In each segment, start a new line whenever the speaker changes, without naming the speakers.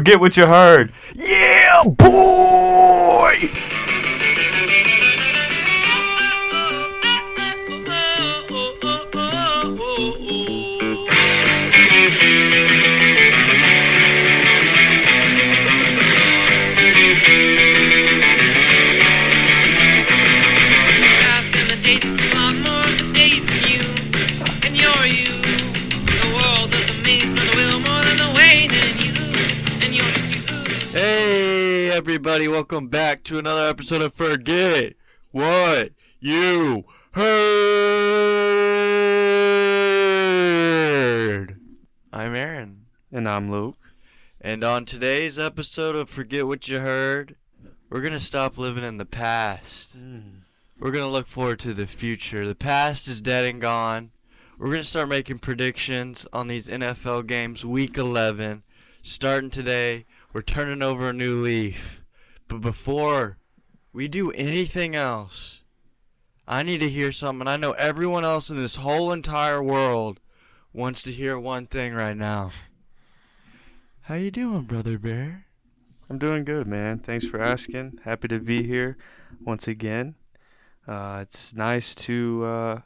Forget what you heard. Yeah, boy!
Everybody, welcome back to another episode of Forget What You Heard. I'm Aaron.
And I'm Luke.
And on today's episode of Forget What You Heard, we're going to stop living in the past. We're going to look forward to the future. The past is dead and gone. We're going to start making predictions on these NFL games, Week 11. Starting today, we're turning over a new leaf. But before we do anything else, I need to hear something. I know everyone else in this whole entire world wants to hear one thing right now. How you doing, Brother Bear?
I'm doing good, man. Thanks for asking. Happy to be here once again. It's nice to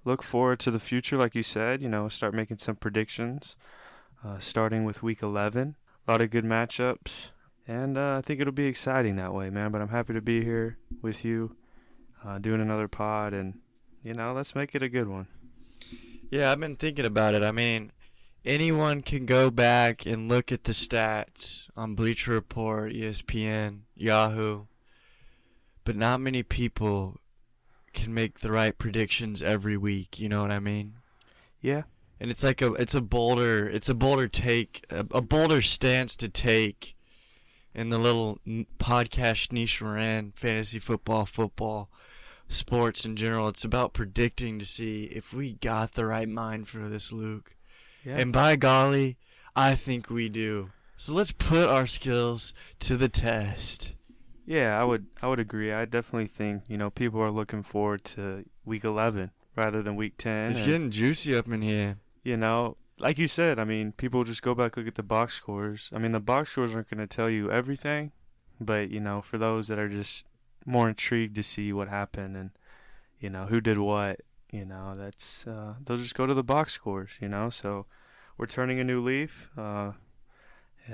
look forward to the future, like you said. You know, start making some predictions, starting with Week 11. A lot of good matchups. And I think it'll be exciting that way, man. But I'm happy to be here with you, doing another pod. And, you know, let's make it a good one.
Yeah, I've been thinking about it. I mean, anyone can go back and look at the stats on Bleacher Report, ESPN, Yahoo. But not many people can make the right predictions every week. You know what I mean?
Yeah.
And it's like a bolder stance to take in the little podcast niche we're in, fantasy football, sports in general. It's about predicting to see if we got the right mind for this, Luke.
Yeah.
And by golly, I think we do. So let's put our skills to the test.
Yeah, I would agree. I definitely think, you know, people are looking forward to Week 11 rather than Week 10.
It's getting juicy up in here.
You know, like you said, I mean, people just go back, look at the box scores. I mean, the box scores aren't going to tell you everything, but, you know, for those that are just more intrigued to see what happened and, you know, who did what, you know, that's, they'll just go to the box scores, you know. So we're turning a new leaf. Yeah,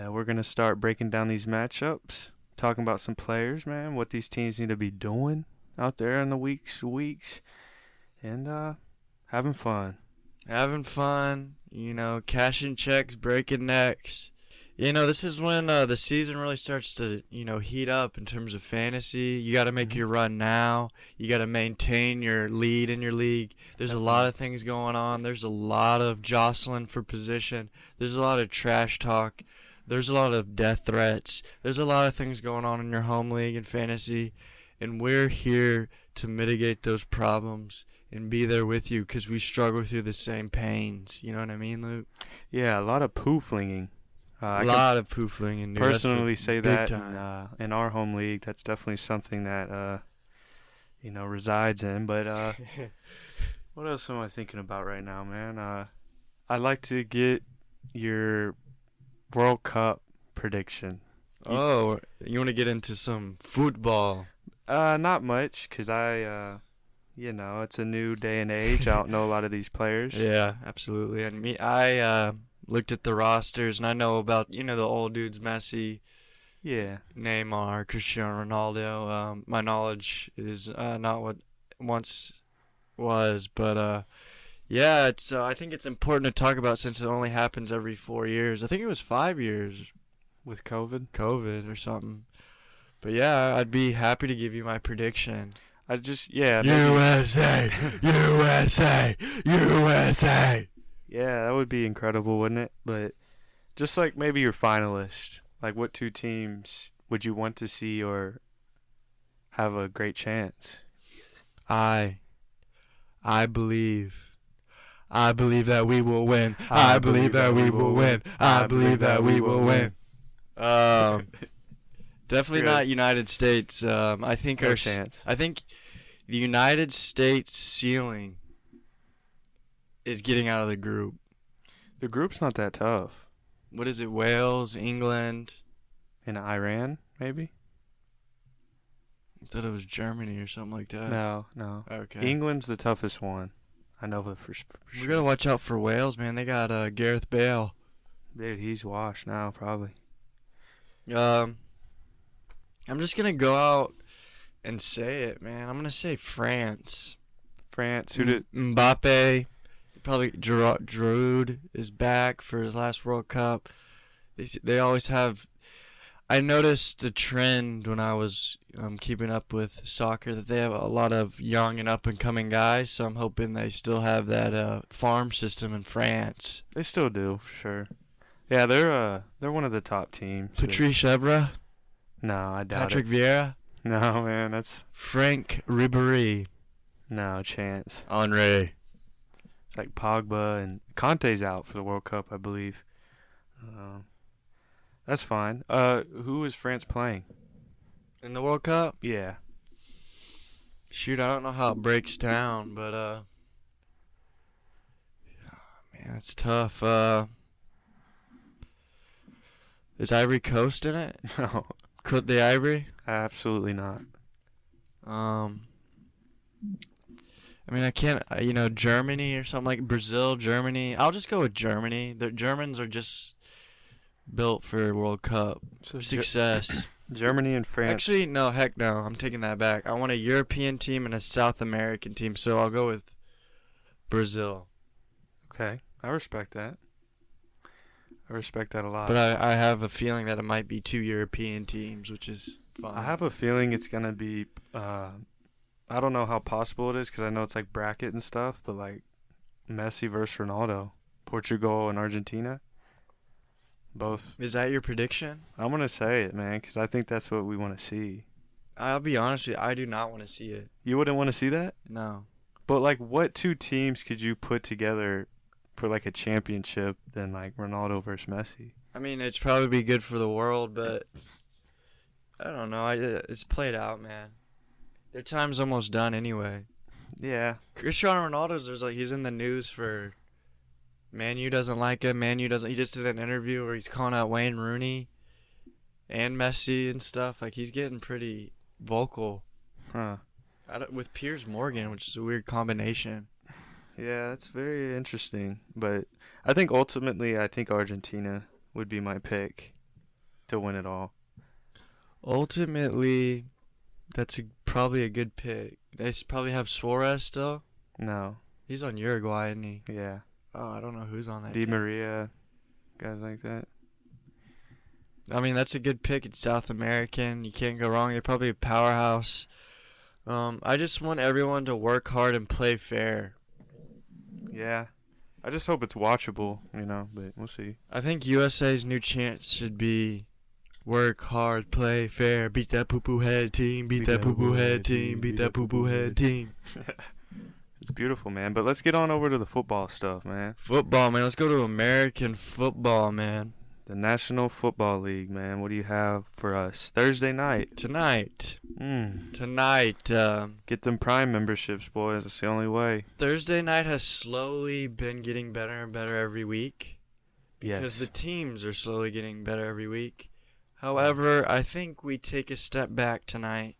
we're going to start breaking down these matchups, talking about some players, man, what these teams need to be doing out there in the weeks, and having fun.
Having fun, you know, cashing checks, breaking necks. You know, this is when the season really starts to, you know, heat up in terms of fantasy. You got to make your run now. You got to maintain your lead in your league. There's a lot of things going on. There's a lot of jostling for position. There's a lot of trash talk. There's a lot of death threats. There's a lot of things going on in your home league and fantasy. And we're here to mitigate those problems and be there with you because we struggle through the same pains. You know what I mean, Luke?
Yeah, a lot of poo flinging.
A lot of poo flinging.
Personally say that in our home league, that's definitely something that, you know, resides in. But what else am I thinking about right now, man? I'd like to get your World Cup prediction.
Oh, you want to get into some football?
Not much, because you know, it's a new day and age. I don't know a lot of these players.
Yeah, absolutely. And I looked at the rosters, and I know about, you know, the old dudes, Messi,
yeah,
Neymar, Cristiano Ronaldo. My knowledge is not what once was, but yeah, it's. I think it's important to talk about since it only happens every 4 years. I think it was 5 years
with COVID
or something. But yeah, I'd be happy to give you my prediction.
USA,
USA, USA.
Yeah, that would be incredible, wouldn't it? But just like maybe your finalist, like what two teams would you want to see or have a great chance?
I believe that we will win. I believe that we will win. I believe that we will win. Definitely not United States. I think
no chance.
I think the United States ceiling is getting out of the group.
The group's not that tough.
What is it? Wales, England,
in Iran, maybe.
I thought it was Germany or something like that.
No, no.
Okay.
England's the toughest one. I know for
We
sure.
gotta watch out for Wales, man. They got Gareth Bale.
Dude, he's washed now, probably.
I'm just gonna go out and say it, man. I'm gonna say France.
France, who did?
Mbappe, probably Giroud is back for his last World Cup. They always have. I noticed a trend when I was keeping up with soccer that they have a lot of young and up and coming guys. So I'm hoping they still have that farm system in France.
They still do, for sure. Yeah, they're one of the top teams.
Patrice Evra,
No, I doubt
Patrick
it.
Vieira,
No, man, that's
Frank Ribéry,
no chance.
Henry.
It's like Pogba and Conte's out for the World Cup, I believe. That's fine. Who is France playing?
In the World Cup?
Yeah.
Shoot, I don't know how it breaks down, but man, it's tough. Is Ivory Coast in it?
No,
Could the Ivory?
absolutely not.
I mean, I can't. Germany or something like Brazil, Germany. I'll just go with Germany. The Germans are just built for World Cup
So
success.
Germany and France.
Actually, no, heck no. I'm taking that back. I want a European team and a South American team, so I'll go with Brazil.
Okay, I respect that. I respect that a lot.
But I have a feeling that it might be two European teams, which is fine.
I have a feeling it's gonna be. I don't know how possible it is because I know it's like bracket and stuff, but like Messi versus Ronaldo, Portugal and Argentina. Both.
Is that your prediction?
I'm gonna say it, man, because I think that's what we want to see.
I'll be honest with you. I do not want to see it.
You wouldn't want to see that?
No.
But like, what two teams could you put together for like a championship than like Ronaldo versus Messi?
I mean, it's probably be good for the world, but I don't know. It's played out, man. Their time's almost done anyway.
Yeah.
Cristiano Ronaldo's he's in the news for Man U doesn't like him. Man U doesn't. He just did an interview where he's calling out Wayne Rooney and Messi and stuff. Like, he's getting pretty vocal.
Huh.
With Piers Morgan, which is a weird combination.
Yeah, that's very interesting. But I think ultimately, I think Argentina would be my pick to win it all.
Ultimately, that's probably a good pick. They probably have Suarez still.
No.
He's on Uruguay, isn't he?
Yeah.
Oh, I don't know who's on that
Di
team.
Maria, guys like that.
I mean, that's a good pick. It's South American. You can't go wrong. They're probably a powerhouse. I just want everyone to work hard and play fair.
Yeah. I just hope it's watchable, but we'll see.
I think USA's new chant should be work hard, play fair, beat that poo-poo head team, beat that poo-poo head team, beat that poo-poo head team.
It's beautiful, man. But let's get on over to the football stuff, man.
Football, man. Let's go to American football, man.
The National Football League, man. What do you have for us? Thursday night.
Tonight.
Get them Prime memberships, boys. That's the only way.
Thursday night has slowly been getting better and better every week. Because the teams are slowly getting better every week. However, I think we take a step back tonight.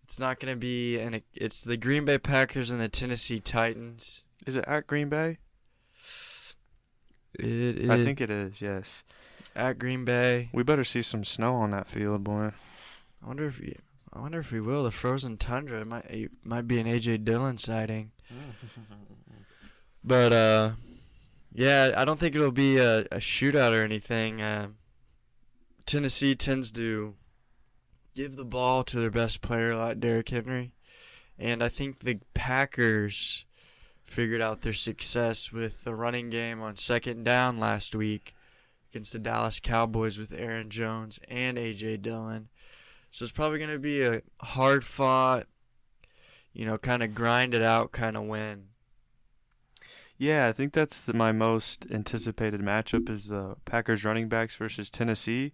It's not going to be it's the Green Bay Packers and the Tennessee Titans.
Is it at Green Bay?
It is.
I think it is, yes.
At Green Bay.
We better see some snow on that field, boy.
I wonder if we will. The frozen tundra might be an AJ Dillon sighting. But yeah, I don't think it'll be a shootout or anything. Tennessee tends to give the ball to their best player, like Derrick Henry, and I think the Packers figured out their success with the running game on second down last week against the Dallas Cowboys with Aaron Jones and A.J. Dillon. So it's probably going to be a hard-fought, kind of grind-it-out kind of win.
Yeah, I think that's my most anticipated matchup is the Packers running backs versus Tennessee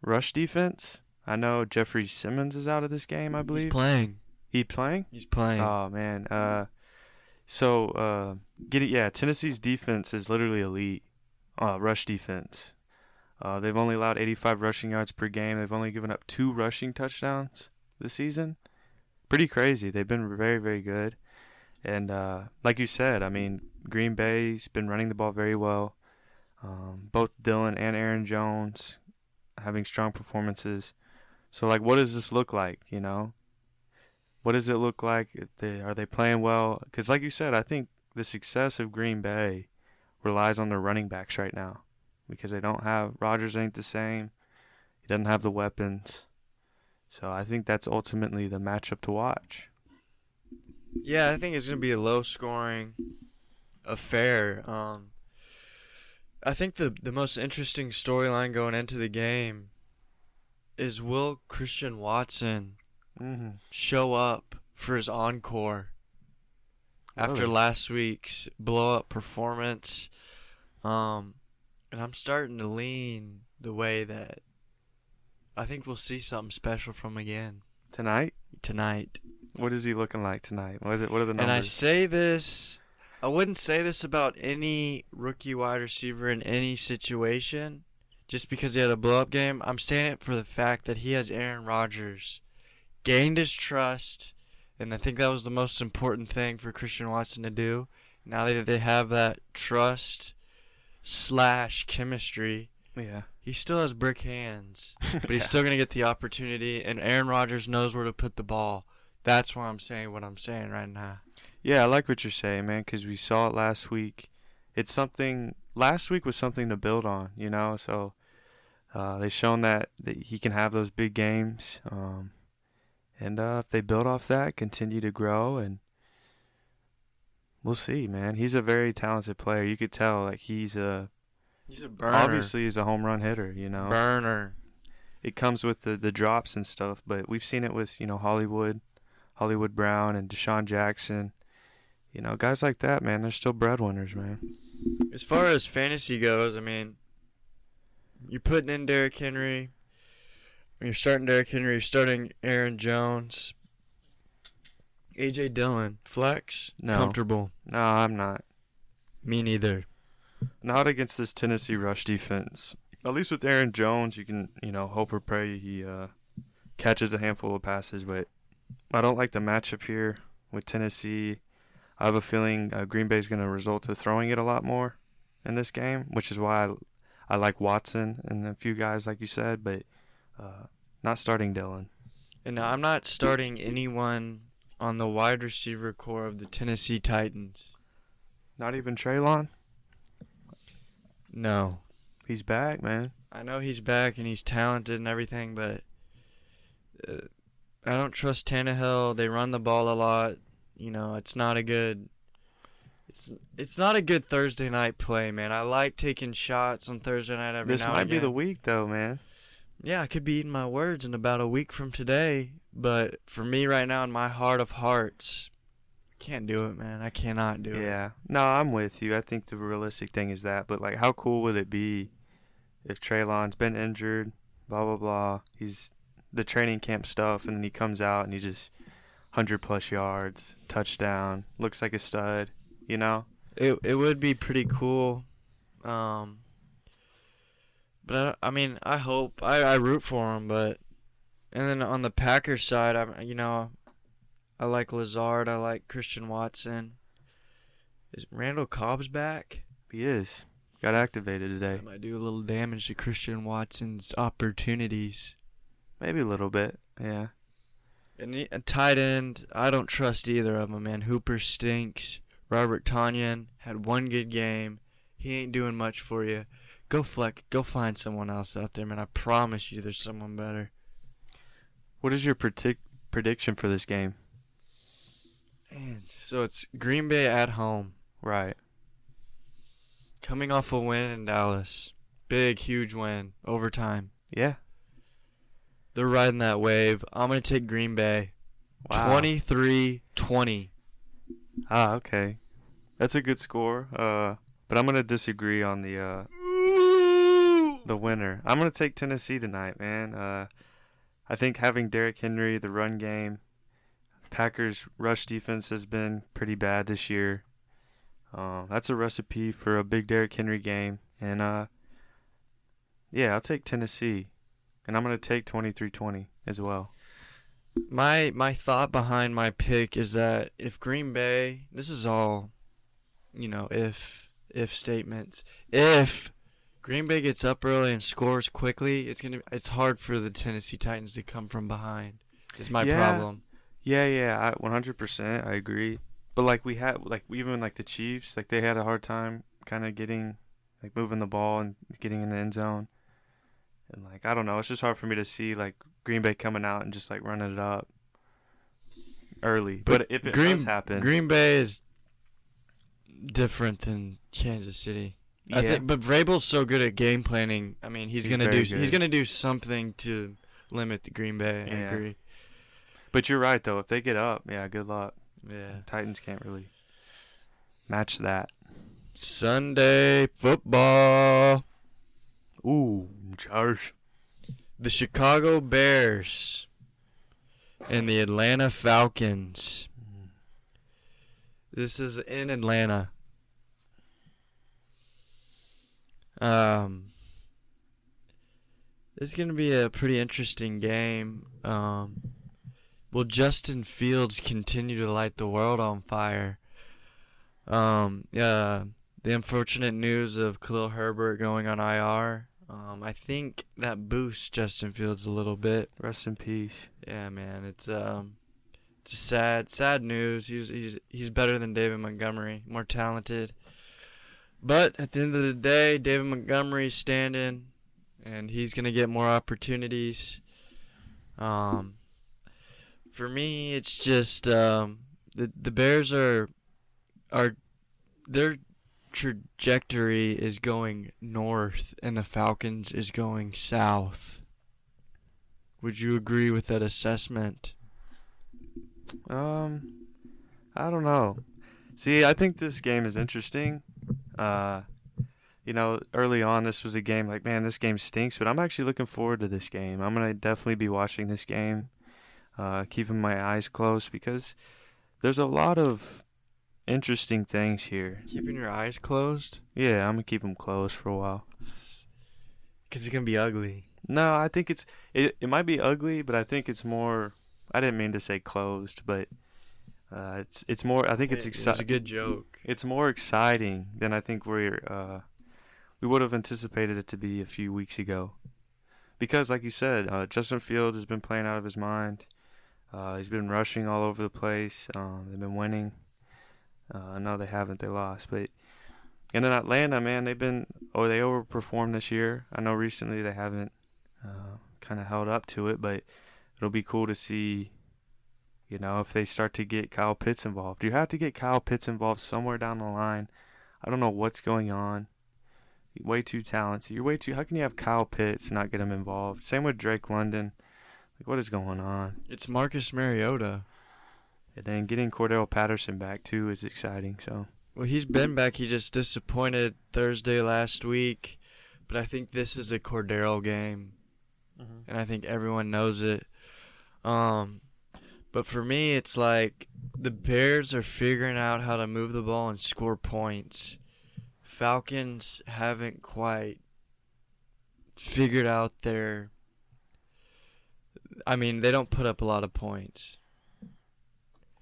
rush defense. I know Jeffrey Simmons is out of this game, I believe.
He's playing.
He playing?
He's playing.
Oh, man. Tennessee's defense is literally elite. Rush defense. They've only allowed 85 rushing yards per game. They've only given up 2 rushing touchdowns this season. Pretty crazy. They've been very, very good. And like you said, I mean, Green Bay's been running the ball very well. Both Dylan and Aaron Jones having strong performances. So, like, what does this look like, you know? What does it look like? Are they playing well? Because, like you said, I think the success of Green Bay relies on their running backs right now. Because they don't have – Rodgers ain't the same. He doesn't have the weapons. So I think that's ultimately the matchup to watch.
Yeah, I think it's going to be a low-scoring affair. I think the most interesting storyline going into the game is, will Christian Watson show up for his encore after
Really?
last week's blow-up performance? And I'm starting to lean the way that I think we'll see something special from him again
Tonight?
tonight.
What is he looking like tonight? What are the numbers?
And I say this, I wouldn't say this about any rookie wide receiver in any situation, just because he had a blow-up game. I'm saying it for the fact that he has Aaron Rodgers, gained his trust, and I think that was the most important thing for Christian Watson to do. Now that they have that trust / chemistry,
Yeah.
he still has brick hands, but he's
Yeah.
still going to get the opportunity, and Aaron Rodgers knows where to put the ball. That's why I'm saying what I'm saying right now.
Yeah, I like what you're saying, man, because we saw it last week. Last week was something to build on, you know, so they've shown that he can have those big games. And if they build off that, continue to grow, and we'll see, man. He's a very talented player. You could tell, like, he's a
burner.
obviously he's a home run hitter, you know.
Burner.
It comes with the drops and stuff, but we've seen it with, you know, Hollywood Brown and Deshaun Jackson. You know, guys like that, man, they're still breadwinners, man.
As far as fantasy goes, I mean, you're putting in Derrick Henry. When you're starting Derrick Henry, you're starting Aaron Jones. A.J. Dillon, flex,
No.
comfortable.
No, I'm not.
Me neither.
Not against this Tennessee rush defense. At least with Aaron Jones, you can, you know, hope or pray he catches a handful of passes, but I don't like the matchup here with Tennessee. I have a feeling Green Bay is going to resort to throwing it a lot more in this game, which is why I like Watson and a few guys, like you said, but not starting Dylan.
And I'm not starting anyone on the wide receiver core of the Tennessee Titans.
Not even Treylon?
No.
He's back, man.
I know he's back and he's talented and everything, but I don't trust Tannehill. They run the ball a lot. You know, it's not a good Thursday night play, man. I like taking shots on Thursday night every
This
now
might
and
be
again.
the week, though, man.
Yeah, I could be eating my words in about a week from today, but for me right now in my heart of hearts, I can't do it, man. I cannot do it.
Yeah. No, I'm with you. I think the realistic thing is that, but, like, how cool would it be if Treylon's been injured, blah, blah, blah. He's the training camp stuff, and then he comes out and he just 100-plus yards, touchdown, looks like a stud, you know?
It would be pretty cool. But I mean, I hope I root for him. But and then on the Packers side, I like Lazard. I like Christian Watson. Is Randall Cobb's back?
He is. Got activated today.
That might do a little damage to Christian Watson's opportunities.
Maybe a little bit, yeah.
And a tight end, I don't trust either of them, man. Hooper stinks. Robert Tonyan had one good game. He ain't doing much for you. Go find someone else out there, man. I promise you there's someone better.
What is your prediction for this game?
Man, so it's Green Bay at home.
Right.
Coming off a win in Dallas. Big, huge win. Overtime.
Yeah.
They're riding that wave. I'm going to take Green Bay.
Wow.
23-20.
Ah, okay. That's a good score. But I'm going to disagree on the winner. I'm going to take Tennessee tonight, man. I think having Derrick Henry, the run game, Packers' rush defense has been pretty bad this year. That's a recipe for a big Derrick Henry game. And Yeah, I'll take Tennessee, and I'm gonna take 23-20 as well.
My thought behind my pick is that if Green Bay, this is all, if statements. If Green Bay gets up early and scores quickly, it's hard for the Tennessee Titans to come from behind. Is my
Yeah,
problem.
yeah, 100%, I agree. But like we had, like even like the Chiefs, like they had a hard time kind of getting, like moving the ball and getting in the end zone. And like I don't know, it's just hard for me to see like Green Bay coming out and just like running it up early.
But
But if it does
Green
happen,
Green Bay is different than Kansas City. I
yeah,
think, but Vrabel's so good at game planning. I mean,
he's very
he's
good.
gonna do something to limit the Green Bay. I
Yeah.
agree.
But you're right though. If they get up, yeah, good luck.
Yeah.
Titans can't really match that.
Sunday football.
Ooh, Charge.
The Chicago Bears and the Atlanta Falcons. This is in Atlanta. This is going to be a pretty interesting game. Will Justin Fields continue to light the world on fire? The unfortunate news of Khalil Herbert going on IR. I think that boosts Justin Fields a little bit.
Rest in peace.
Yeah, man, it's a sad news. He's better than David Montgomery, more talented. But at the end of the day, David Montgomery's standing, and he's gonna get more opportunities. For me, it's just the Bears are their trajectory is going north, and the Falcons is going south. Would you agree with that assessment?
I don't know. See, I think this game is interesting. Early on, this was a game like, man, this game stinks, but I'm actually looking forward to this game. I'm gonna definitely be watching this game, keeping my eyes closed because there's a lot of interesting things here.
Keeping your eyes closed?
Yeah, I'm gonna keep them closed for a while.
Because it's going to be ugly.
No, I think it might be ugly, but I think it's more. I didn't mean to say closed, but it's more. I think it's
It's a
exciting.
good joke.
It's more exciting than I think we would have anticipated it to be a few weeks ago. Because, like you said, Justin Fields has been playing out of his mind. He's been rushing all over the place. They've been winning. No, they haven't. They lost. But and then Atlanta, man, they overperformed this year. I know recently they haven't kind of held up to it, but it'll be cool to see. If they start to get Kyle Pitts involved. You have to get Kyle Pitts involved somewhere down the line. I don't know what's going on. You're way too talented. How can you have Kyle Pitts and not get him involved? Same with Drake London. Like, what is going on?
It's Marcus Mariota.
And then getting Cordell Patterson back, too, is exciting. So,
Well, he's been back. He just disappointed Thursday last week. But I think this is a Cordero game. And I think everyone knows it. But for me, it's like the Bears are figuring out how to move the ball and score points. Falcons haven't quite figured out their... I mean, they don't put up a lot of points.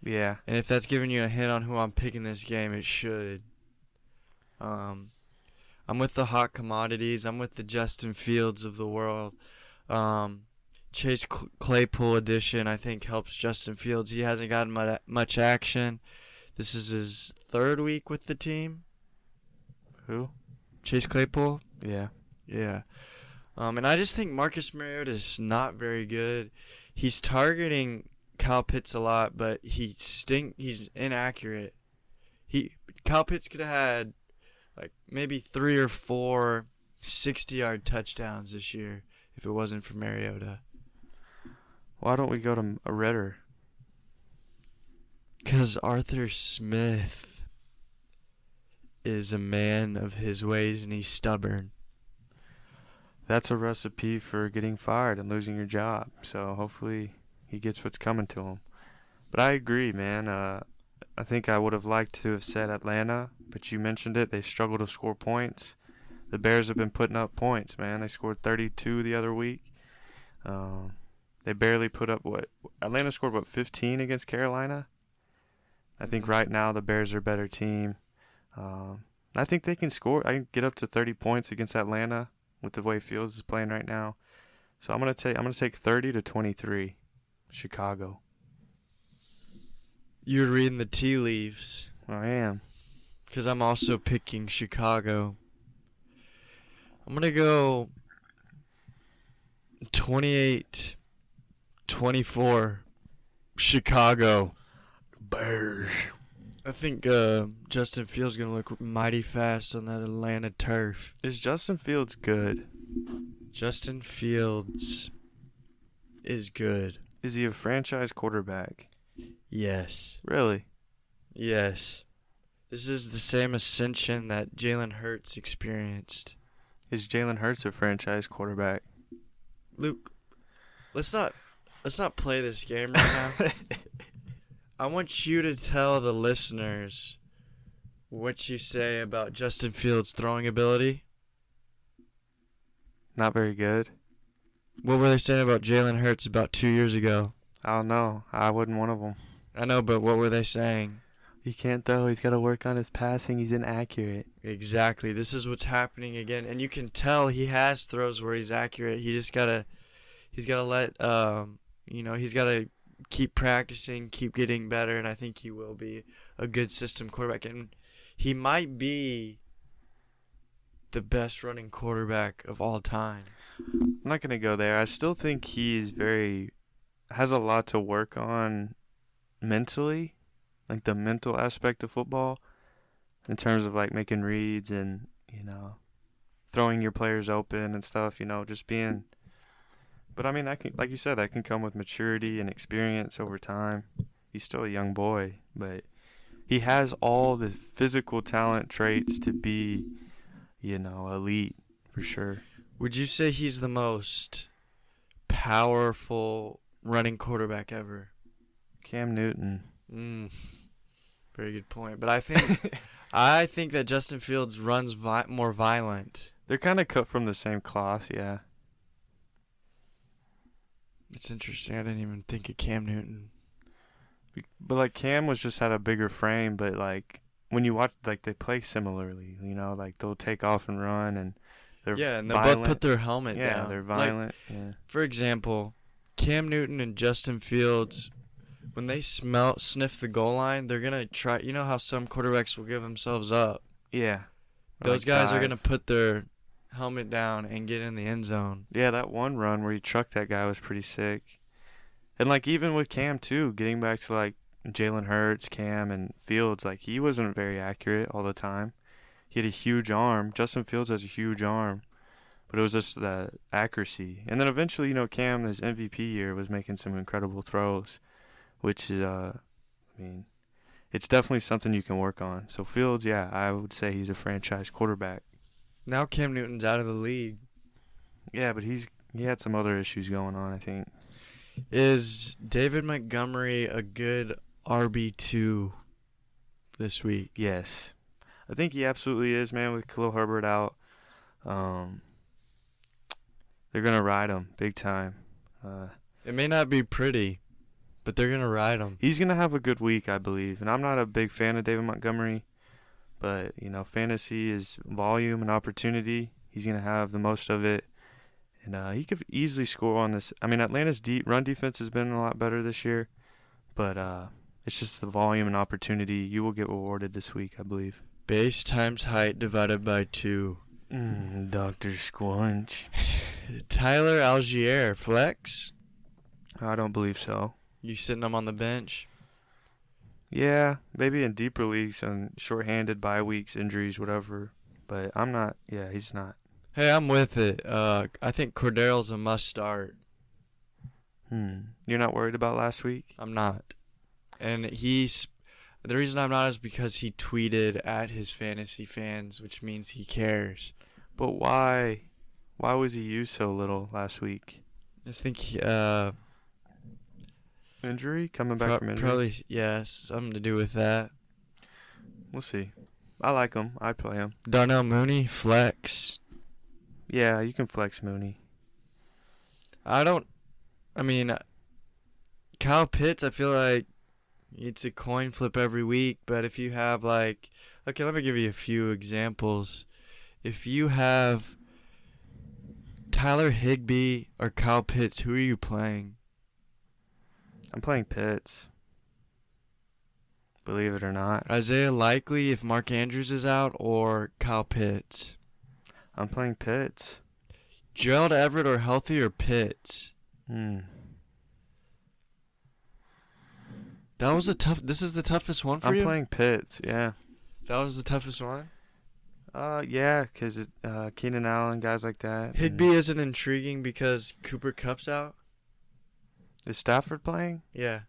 yeah.
And if that's giving you a hint on who I'm picking this game, it should. I'm with the hot commodities. I'm with the Justin Fields of the world. Chase Claypool edition, I think, helps Justin Fields. He hasn't gotten much action. This is his third week with the team.
Who?
Chase Claypool?
Yeah.
Yeah. And I just think Marcus Mariota is not very good. He's targeting Kyle Pitts a lot, but he's inaccurate. Kyle Pitts could have had like maybe 3 or 4 60-yard touchdowns this year if it wasn't for Mariota.
Why don't we go to a Redder?
Because Arthur Smith is a man of his ways and he's stubborn.
That's a recipe for getting fired and losing your job. So hopefully he gets what's coming to him. But I agree, man. I think I would have liked to have said Atlanta, but you mentioned it. They struggle to score points. the Bears have been putting up points, man. They scored 32 the other week. They barely put up Atlanta scored 15 against Carolina. I think right now the Bears are a better team. I think they can score. I can get up to 30 points against Atlanta with the way Fields is playing right now. So I'm gonna take 30-23, Chicago.
You're reading the tea leaves.
I am.
Because I'm also picking Chicago. I'm going to go 28-24 Chicago.
Bears.
I think Justin Fields going to look mighty fast on that Atlanta turf.
Is Justin Fields good?
Justin Fields is good.
Is he a franchise quarterback?
Yes.
Really?
Yes. This is the same ascension that Jalen Hurts experienced.
Is Jalen Hurts a franchise quarterback?
Luke, let's not play this game right now. I want you to tell the listeners what you say about Justin Fields' throwing ability.
Not very good.
What were they saying about Jalen Hurts about 2 years ago?
I don't know. I wasn't one of them.
I know, but what were they saying?
He can't throw. He's got to work on his passing. He's inaccurate.
Exactly. This is what's happening again, and you can tell he has throws where he's accurate. He's got to let he's got to keep practicing, keep getting better, and I think he will be a good system quarterback. And he might be the best running quarterback of all time.
I'm not gonna go there. I still think has a lot to work on mentally, like the mental aspect of football, in terms of like making reads and throwing your players open and stuff. Just being. But I mean, like you said, that can come with maturity and experience over time. He's still a young boy, but he has all the physical talent traits to be, elite for sure.
Would you say he's the most powerful running quarterback ever?
Cam Newton.
Very good point. But I think that Justin Fields runs more violent.
They're kind of cut from the same cloth, yeah.
It's interesting. I didn't even think of Cam Newton.
But like Cam was just had a bigger frame, but like when you watch, like they play similarly, like they'll take off and run, and they're
and they'll
violent.
both put their helmet down.
Yeah, they're violent.
Like, for example, Cam Newton and Justin Fields, when they sniff the goal line, they're gonna try. You know how some quarterbacks will give themselves up.
Yeah,
those guys are gonna put their helmet down and get in the end zone.
Yeah, that one run where he trucked that guy was pretty sick. And like even with Cam too, getting back to like Jalen Hurts, Cam, and Fields, like he wasn't very accurate all the time. He had a huge arm. Justin Fields has a huge arm, but it was just the accuracy. And then eventually, Cam, his MVP year, was making some incredible throws, which is, it's definitely something you can work on. So Fields, yeah, I would say he's a franchise quarterback.
Now Cam Newton's out of the league.
Yeah, but he had some other issues going on, I think.
Is David Montgomery a good RB2 this week?
Yes. I think he absolutely is, man, with Khalil Herbert out. They're going to ride him big time.
It may not be pretty, but they're going to ride him.
He's going to have a good week, I believe. And I'm not a big fan of David Montgomery, but, fantasy is volume and opportunity. He's going to have the most of it. And he could easily score on this. I mean, Atlanta's run defense has been a lot better this year, but it's just the volume and opportunity. You will get rewarded this week, I believe.
Base times height divided by 2.
Dr. Squunch.
Tyler Algier, flex?
I don't believe so.
You sitting him on the bench?
Yeah, maybe in deeper leagues and shorthanded, bye weeks, injuries, whatever. But I'm not. Yeah, he's not.
Hey, I'm with it. I think Cordarrelle's a must start.
You're not worried about last week?
I'm not. And the reason I'm not is because he tweeted at his fantasy fans, which means he cares.
But why? Why was he used so little last week?
I think
injury? Coming back from injury?
Probably, yes, something to do with that.
We'll see. I like him. I play him.
Darnell Mooney, flex.
Yeah, you can flex Mooney.
I mean, Kyle Pitts, I feel like it's a coin flip every week, but if you have okay, let me give you a few examples. If you have Tyler Higbee or Kyle Pitts, who are you playing?
I'm playing Pitts. Believe it or not.
Isaiah Likely if Mark Andrews is out, or Kyle Pitts?
I'm playing Pitts.
Gerald Everett or healthy or Pitts? This is the toughest one for you?
I'm playing Pitts, yeah.
That was the toughest one?
Yeah, because Keenan Allen, guys like that.
Higbee isn't intriguing because Cooper Kupp's out?
Is Stafford playing?
Yeah.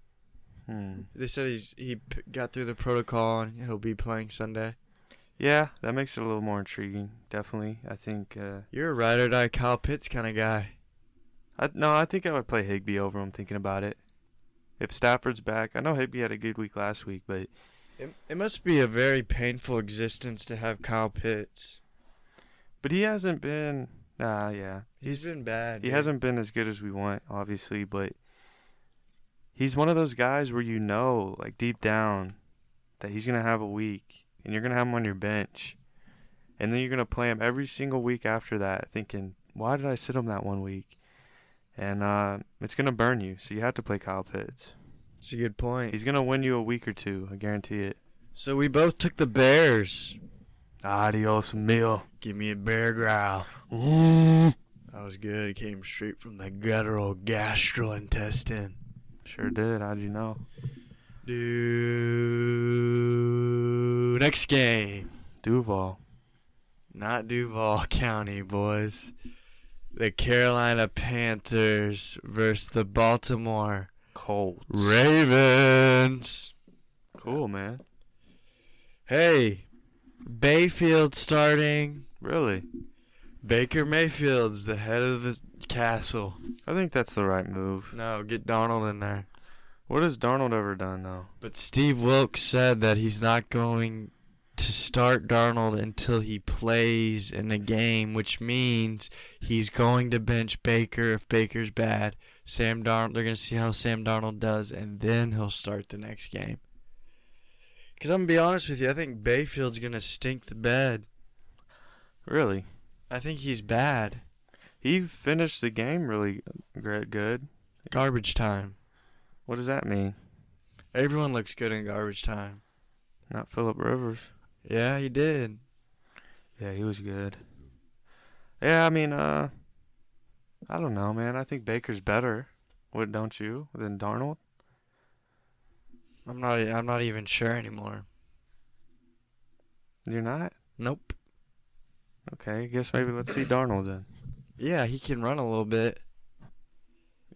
They said he got through the protocol and he'll be playing Sunday.
Yeah, that makes it a little more intriguing, definitely. I think...
You're a ride or die Kyle Pitts kind of guy.
I think I would play Higbee over him thinking about it. If Stafford's back, I know Higbee had a good week last week, but...
It must be a very painful existence to have Kyle Pitts.
But he hasn't been... yeah.
He's been bad.
He hasn't been as good as we want, obviously, but... He's one of those guys where you know, like deep down, that he's going to have a week, and you're going to have him on your bench. And then you're going to play him every single week after that, thinking, why did I sit him that 1 week? And it's going to burn you, so you have to play Kyle Pitts.
That's a good point.
He's going to win you a week or two, I guarantee it.
So we both took the Bears.
Adios, meal.
Give me a bear growl. That was good. It came straight from the guttural gastrointestine.
Sure did. How'd you know?
Dude. Next game.
Duval.
Not Duval County, boys. The Carolina Panthers versus the Baltimore
Colts.
Ravens.
Cool, man.
Hey, Bayfield starting.
Really?
Baker Mayfield's the head of the castle.
I think that's the right move.
No, get Darnold in there.
What has Darnold ever done, though?
But Steve Wilkes said that he's not going to start Darnold until he plays in a game, which means he's going to bench Baker if Baker's bad. Sam Darnold, they're going to see how Sam Darnold does, and then he'll start the next game. Because I'm going to be honest with you, I think Bayfield's going to stink the bed.
Really?
I think he's bad.
He finished the game really good.
Garbage time.
What does that mean?
Everyone looks good in garbage time.
Not Phillip Rivers.
Yeah, he did.
Yeah, he was good. Yeah, I mean, I don't know, man. I think Baker's better, don't you, than Darnold?
I'm not even sure anymore.
You're not?
Nope.
Okay, I guess maybe let's see Darnold then.
Yeah, he can run a little bit.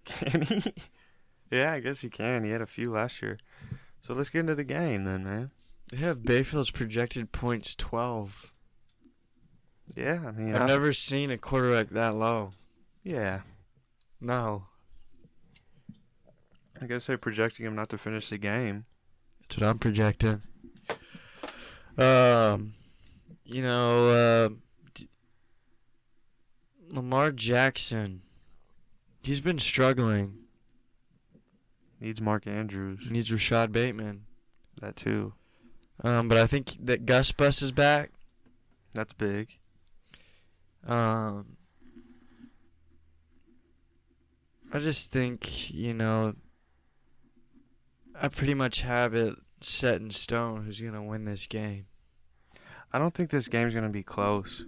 Can he? Yeah, I guess he can. He had a few last year. So let's get into the game then, man.
They have Bayfield's projected points 12.
Yeah, I mean...
I've never seen a quarterback that low.
Yeah.
No.
I guess they're projecting him not to finish the game.
That's what I'm projecting. Lamar Jackson. He's been struggling.
Needs Mark Andrews.
Needs Rashad Bateman.
That too.
But I think that Gus Bus is back.
That's big.
I just think, I pretty much have it set in stone who's going to win this game.
I don't think this game's going to be close.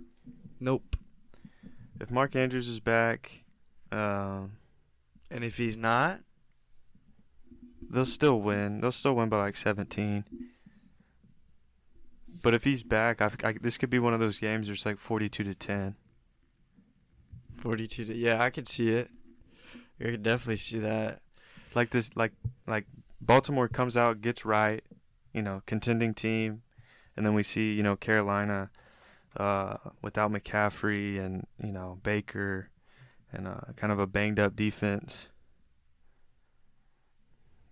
Nope.
If Mark Andrews is back,
and if he's not,
they'll still win. They'll still win by like 17. But if he's back, this could be one of those games where it's like 42-10.
42 to, yeah, I could see it. I could definitely see that.
Like this, like Baltimore comes out, gets right, contending team, and then we see, Carolina without McCaffrey and, Baker and kind of a banged up defense.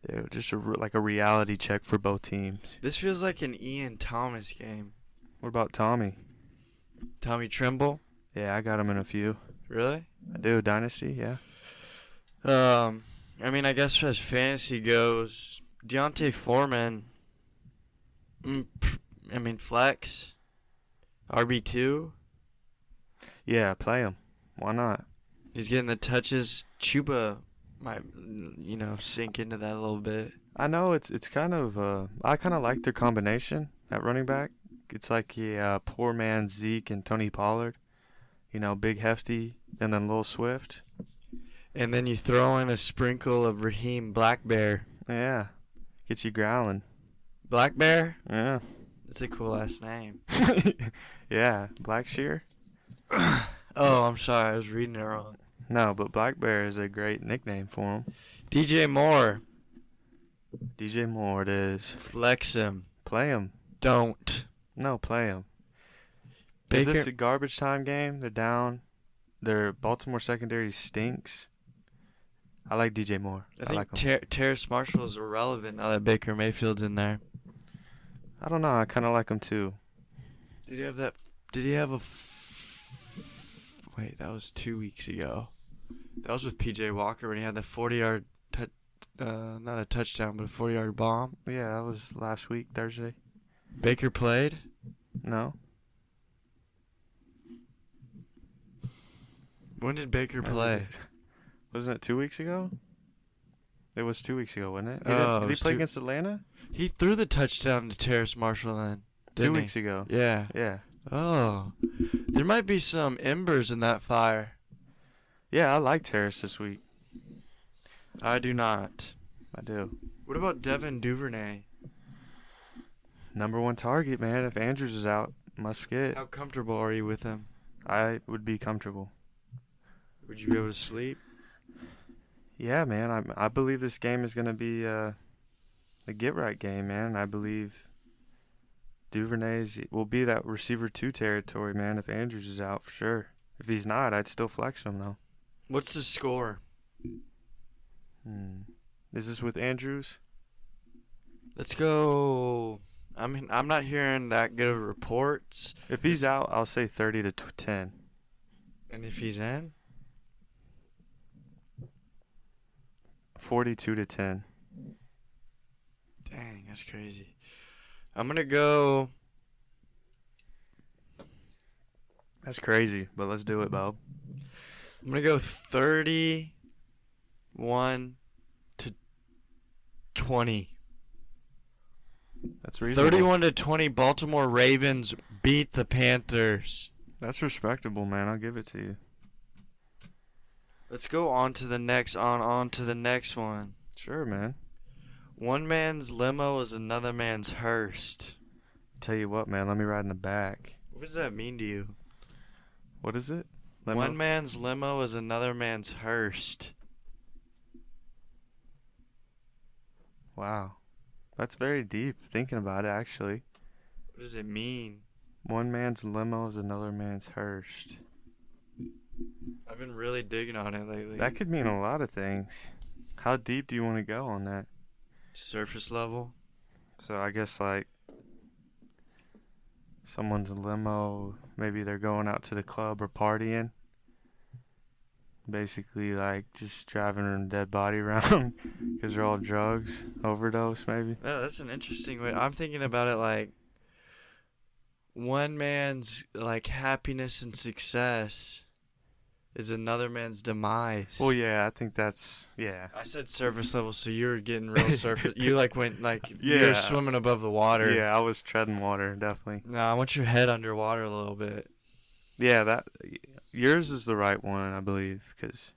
Dude, just like a reality check for both teams.
This feels like an Ian Thomas game.
What about Tommy?
Tommy Tremble?
Yeah, I got him in a few.
Really?
I do. Dynasty, yeah.
I mean, I guess as fantasy goes, Deontay Foreman. I mean, flex. RB2.
Yeah, play him. Why not?
He's getting the touches. Chuba might, sink into that a little bit.
I know it's kind of I kind of like their combination at running back. It's like a poor man Zeke and Tony Pollard. You know, big hefty and then Lil Swift.
And then you throw in a sprinkle of Raheem Blackbear.
Yeah, get you growling.
Blackbear?
Yeah.
That's a cool ass name.
Yeah, Blackshear.
Oh, I'm sorry, I was reading it wrong.
No, but Black Bear is a great nickname for him.
DJ Moore.
DJ Moore it is.
Flex him.
Play him.
Don't.
No, play him.
Baker.
Is this a garbage time game? They're down. Their Baltimore secondary stinks. I like DJ Moore.
I think
like him.
Terrace Marshall is irrelevant now that Baker Mayfield's in there.
I don't know. I kind of like him too.
Did he have that? Did he have a? Wait, that was 2 weeks ago. That was with PJ Walker when he had the 40-yard, not a touchdown, but a 40-yard bomb.
Yeah, that was last week, Thursday.
Baker played?
No.
When did Baker play?
Wasn't it 2 weeks ago? It was 2 weeks ago, wasn't it? Did he play against Atlanta?
He threw the touchdown to Terrace Marshall then.
2 weeks ago.
Yeah.
Yeah.
Oh. There might be some embers in that fire.
Yeah, I like Terrace this week.
I do not.
I do.
What about Devin Duvernay?
Number one target, man. If Andrews is out, must get.
How comfortable are you with him?
I would be comfortable.
Would you be able to sleep?
Yeah, man. I believe this game is going to be a get-right game, man. I believe Duvernay's will be that receiver 2 territory, man, if Andrews is out for sure. If he's not, I'd still flex him, though.
What's the score?
Is this with Andrews?
Let's go. I mean, I'm not hearing that good of reports.
If he's out, I'll say 30 to 10.
And if he's in?
42 to 10.
Dang, that's crazy. I'm going to go.
That's crazy, but let's do it, Bob.
I'm going to go 31 to 20.
That's reasonable.
31 to 20 Baltimore Ravens beat the Panthers.
That's respectable, man. I'll give it to you.
Let's go on to the next one.
Sure, man.
One man's limo is another man's hearse.
Tell you what, man. Let me ride in the back.
What does that mean to you?
What is it? Limo?
One man's limo is another man's hearse.
Wow. That's very deep, thinking about it, actually.
What does it mean?
One man's limo is another man's hearse.
I've been really digging on it lately.
That could mean a lot of things. How deep do you want to go on that?
Surface level?
So I guess, like, someone's limo, maybe they're going out to the club or partying. Basically, like, just driving a dead body around because they're all drugs, overdose, maybe.
No, that's an interesting way. I'm thinking about it like one man's, like, happiness and success is another man's demise.
Well, yeah, I think that's, yeah.
I said surface level, so you're getting real surface. You, like, went, like,
Yeah.
you're swimming above the water.
Yeah, I was treading water, definitely.
No, I want your head underwater a little bit.
Yeah, yours is the right one, I believe, because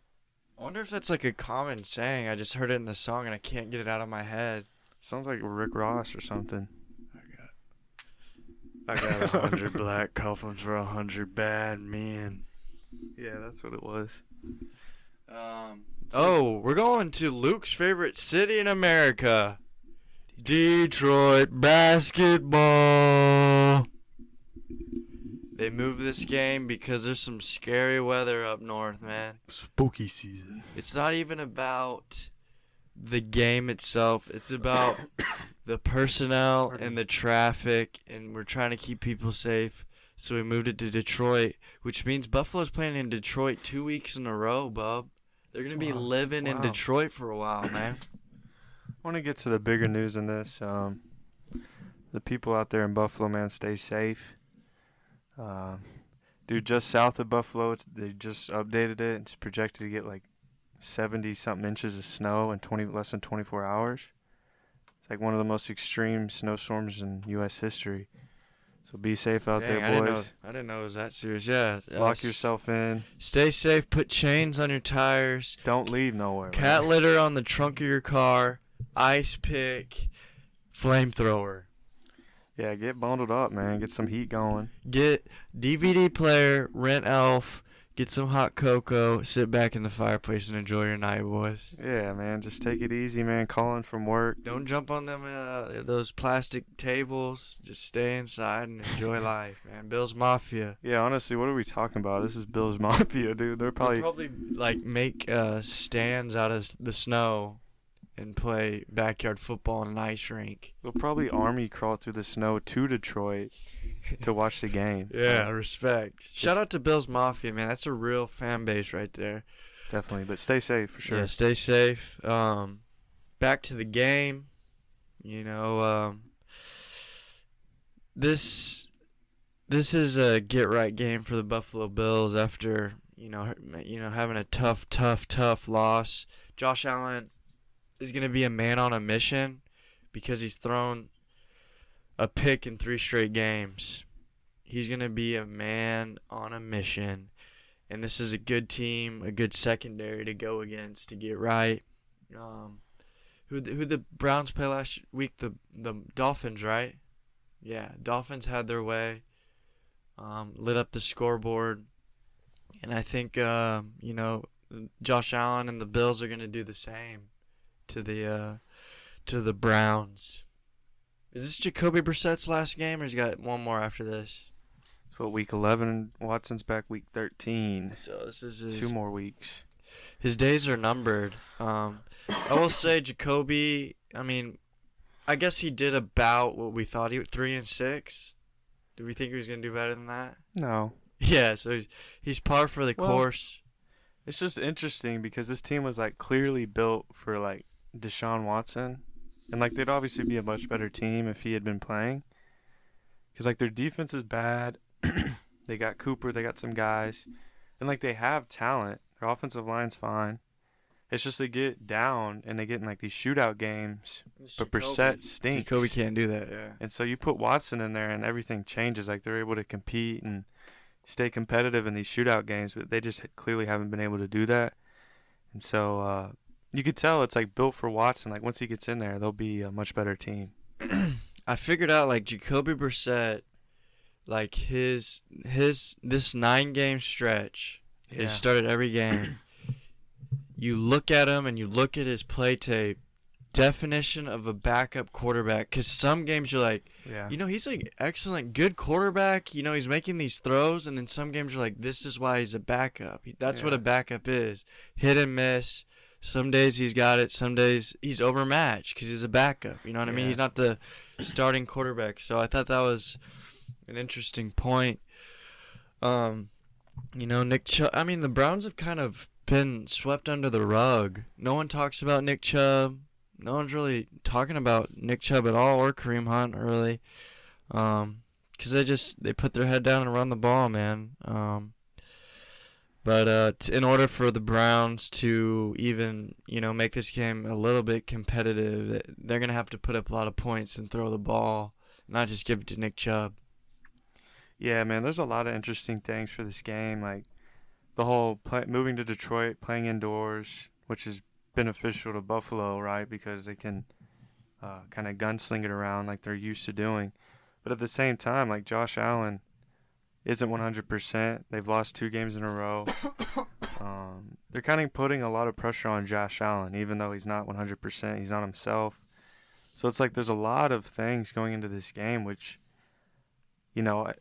I wonder if that's, like, a common saying. I just heard it in a song, and I can't get it out of my head.
it sounds like Rick Ross or something.
I got 100 black coffins for 100 bad men.
Yeah, that's what it was.
Oh, we're going to Luke's favorite city in America. Detroit basketball. They moved this game because there's some scary weather up north, man.
Spooky season.
It's not even about the game itself. It's about the personnel and the traffic, and we're trying to keep people safe. So we moved it to Detroit, which means Buffalo's playing in Detroit 2 weeks in a row, bub. They're going to be living in Detroit for a while, man.
I want to get to the bigger news in this. The people out there in Buffalo, man, stay safe. Dude, just south of Buffalo, they just updated it. It's projected to get like 70-something inches of snow in less than 24 hours. It's like one of the most extreme snowstorms in U.S. history. So be safe out there, boys.
I didn't know it was that serious. Yeah.
Lock yourself in.
Stay safe. Put chains on your tires.
Don't leave nowhere.
Cat litter on the trunk of your car. Ice pick. Flamethrower.
Yeah, get bundled up, man. Get some heat going.
Get DVD player. Rent Elf. Get some hot cocoa. Sit back in the fireplace and enjoy your night, boys.
Yeah, man. Just take it easy, man. Calling from work.
Don't jump on them those plastic tables. Just stay inside and enjoy life, man. Bill's Mafia.
Yeah, honestly, what are we talking about? This is Bill's Mafia, dude. They'll
probably like make stands out of the snow and play backyard football in an ice rink.
They'll probably army crawl through the snow to Detroit to watch the game.
Yeah, respect. Shout out to Bill's Mafia, man. That's a real fan base right there.
Definitely, but stay safe for sure.
Yeah, stay safe. Back to the game. You know, this is a get right game for the Buffalo Bills after you know having a tough loss. Josh Allen is going to be a man on a mission because he's thrown a pick in 3 straight games. He's going to be a man on a mission. And this is a good team, a good secondary to go against to get right. Who the Browns play last week? The Dolphins, right? Yeah, Dolphins had their way, lit up the scoreboard. And I think, Josh Allen and the Bills are going to do the same to the Browns. Is this Jacoby Brissett's last game, or he's got one more after this?
So week 11, Watson's back week 13.
So this is
2 more weeks.
His days are numbered. I will say Jacoby. I mean, I guess he did about what we thought. 3-6. Did we think he was gonna do better than that?
No.
Yeah. So he's par for the course.
It's just interesting because this team was like clearly built for like Deshaun Watson, and like they'd obviously be a much better team if he had been playing. Because like their defense is bad. They got Cooper. They got some guys, and like they have talent. Their offensive line's fine. It's just they get down and they get in like these shootout games. But Brissett stinks.
Jacoby can't do that. Yeah.
And so you put Watson in there and everything changes. Like they're able to compete and stay competitive in these shootout games, but they just clearly haven't been able to do that. And so you could tell it's like built for Watson. Like once he gets in there, they'll be a much better team.
I figured out like Jacoby Brissett, like this 9-game stretch.
Yeah.
He started every game. You look at him and you look at his play tape. Definition of a backup quarterback. Because some games you're like, he's like excellent, good quarterback. He's making these throws. And then some games you're like, this is why he's a backup. That's what a backup is. Hit and miss. Some days he's got it. Some days he's overmatched because he's a backup. You know what I mean? He's not the starting quarterback. So I thought that was an interesting point. Nick Chubb. I mean, the Browns have kind of been swept under the rug. No one talks about Nick Chubb. No one's really talking about Nick Chubb at all, or Kareem Hunt, really. Because they put their head down and run the ball, man. But in order for the Browns to even, make this game a little bit competitive, they're going to have to put up a lot of points and throw the ball, not just give it to Nick Chubb.
Yeah, man, there's a lot of interesting things for this game. Like the whole moving to Detroit, playing indoors, which is beneficial to Buffalo, right? Because they can kind of gunsling it around like they're used to doing. But at the same time, like Josh Allen isn't 100%. They've lost 2 games in a row. They're kind of putting a lot of pressure on Josh Allen, even though he's not 100%. He's not himself. So it's like there's a lot of things going into this game, which,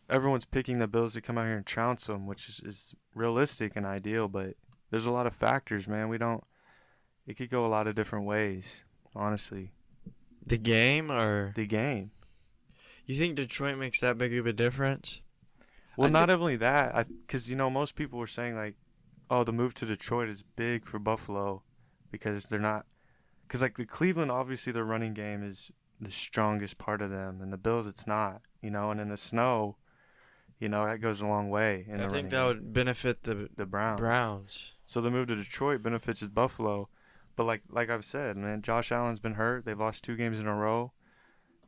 everyone's picking the Bills to come out here and trounce them, which is realistic and ideal. But there's a lot of factors, man. It could go a lot of different ways, honestly.
The game or?
The game.
You think Detroit makes that big of a difference?
Well, not only that, because most people were saying like, oh, the move to Detroit is big for Buffalo because they're not, because like the Cleveland, obviously their running game is the strongest part of them, and the Bills it's not, and in the snow, that goes a long way. In
I
the
think
running
that
game.
would benefit the
Browns.
Browns.
So the move to Detroit benefits is Buffalo, but like I've said, man, Josh Allen's been hurt. They've lost 2 games in a row.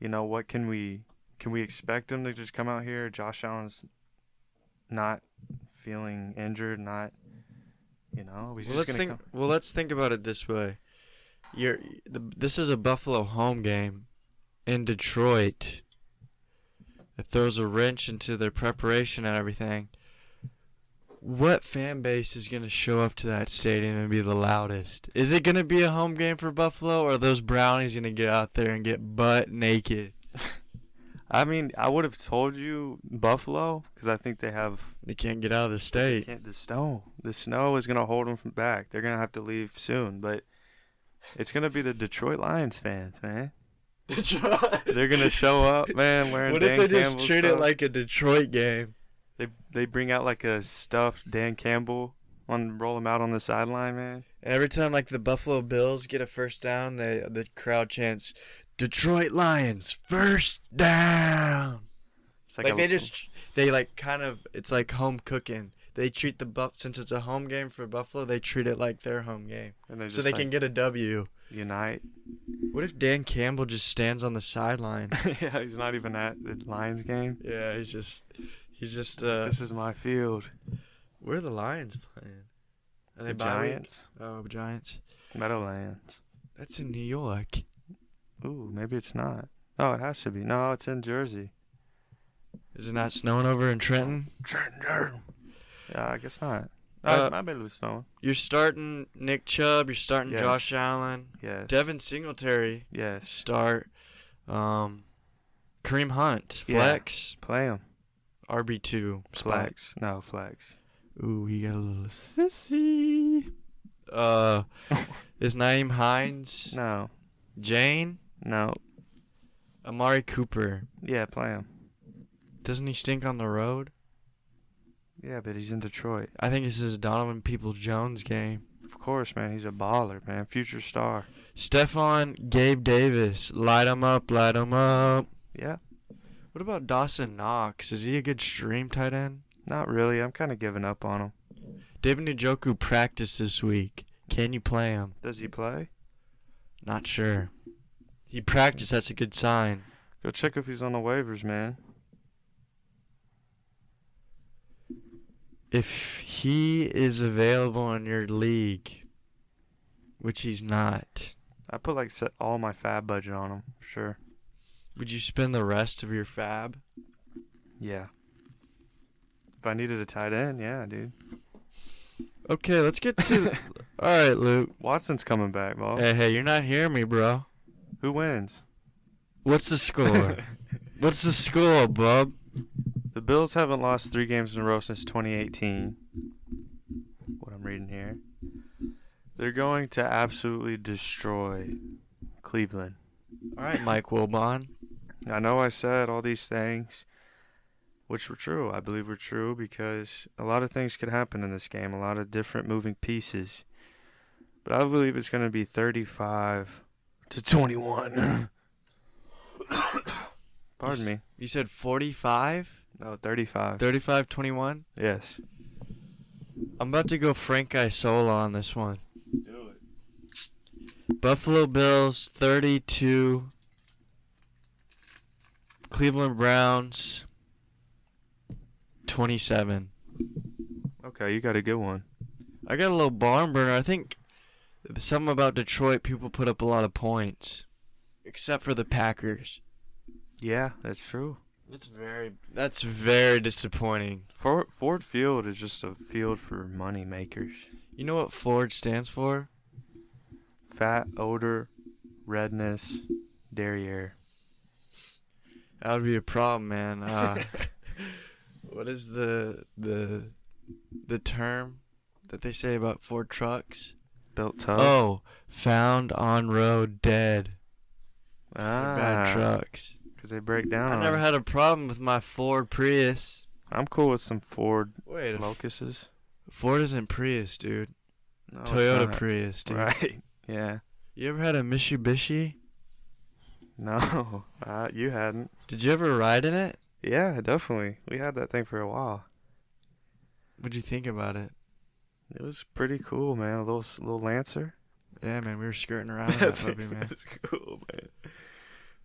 What can we expect them to just come out here? Josh Allen's not feeling injured, not,
let's think about it this way. This is a Buffalo home game in Detroit. It throws a wrench into their preparation and everything. What fan base is going to show up to that stadium and be the loudest? Is it going to be a home game for Buffalo, or are those Brownies going to get out there and get butt naked?
I mean, I would have told you Buffalo because I think they
can't get out of the state.
The snow is going to hold them back. They're going to have to leave soon, but it's going to be the Detroit Lions fans, man. They're going to show up, man, wearing
What
Dan
if they
Campbell
just treat
stuff.
it like a Detroit game?
They bring out like a stuffed Dan Campbell and roll him out on the sideline, man.
And every time like the Buffalo Bills get a first down, the crowd chants, "Detroit Lions, first down."
It's
it's like home cooking. They treat since it's a home game for Buffalo, they treat it like their home game.
And
so they can get a W.
Unite.
What if Dan Campbell just stands on the sideline?
Yeah, he's not even at the Lions game.
Yeah, he's just
this is my field.
Where are the Lions playing? Are they
the Giants?
Oh, Giants.
Meadowlands.
That's in New York.
Ooh, maybe it's not. No, it has to be. No, it's in Jersey.
Is it not snowing over in Trenton?
Trenton. Yeah, I guess not. I bet it was snowing.
You're starting Nick Chubb. You're starting
Yes.
Josh Allen.
Yes.
Devin Singletary.
Yes.
Start. Kareem Hunt. Flex.
Yeah. Play him.
RB2.
Flex. No, flex.
Ooh, he got a little sissy. Is Naeem Hines?
No.
Jane?
No.
Amari Cooper.
Yeah, play him.
Doesn't he stink on the road?
Yeah, but he's in Detroit.
I think this is Donovan Peoples-Jones game.
Of course, man. He's a baller, man. Future star.
Stephon Gabe Davis. Light him up, light him up.
Yeah.
What about Dawson Knox? Is he a good stream tight end?
Not really. I'm kind of giving up on him.
David Njoku practiced this week. Can you play him?
Does he play?
Not sure. He practiced. That's a good sign.
Go check if he's on the waivers, man.
If he is available in your league, which he's not,
I put all my fab budget on him, for sure.
would you spend the rest of your fab?
Yeah. If I needed a tight end, yeah, dude.
Okay, let's get to... All right, Luke.
Watson's coming back, Bob.
Hey, you're not hearing me, bro.
Who wins?
What's the score? What's the score, bub?
The Bills haven't lost 3 games in a row since 2018. What I'm reading here. They're going to absolutely destroy Cleveland.
All right, Mike Wilbon.
I know I said all these things, which were true. I believe were true because a lot of things could happen in this game, a lot of different moving pieces. But I believe it's going to be 35-21. Pardon me.
You said 45?
No, 35.
35-21?
Yes.
I'm about to go Frank Isola on this one.
Do it.
Buffalo Bills 32. Cleveland Browns 27.
Okay, you got a good one.
I got a little barn burner. I think something about Detroit, people put up a lot of points, except for the Packers.
Yeah, that's true.
That's very disappointing.
Ford Field is just a field for money makers.
You know what Ford stands for?
Fat, odor, redness, derriere.
That would be a problem, man. What is the term that they say about Ford trucks?
Built tough.
Oh, found on road dead. They're
Ah,
bad trucks.
because they break down.
I never had a problem with my Ford Prius.
I'm cool with some Ford
Wait,
Locusts.
Ford isn't Prius, dude.
No, it's
Toyota
not.
Prius, dude.
Right. Yeah.
You ever had a Mitsubishi?
No, you hadn't.
Did you ever ride in it?
Yeah, definitely. We had that thing for a while.
What'd you think about it?
It was pretty cool, man. A little Lancer.
Yeah, man, we were skirting around in that puppy, man.
That's cool, man.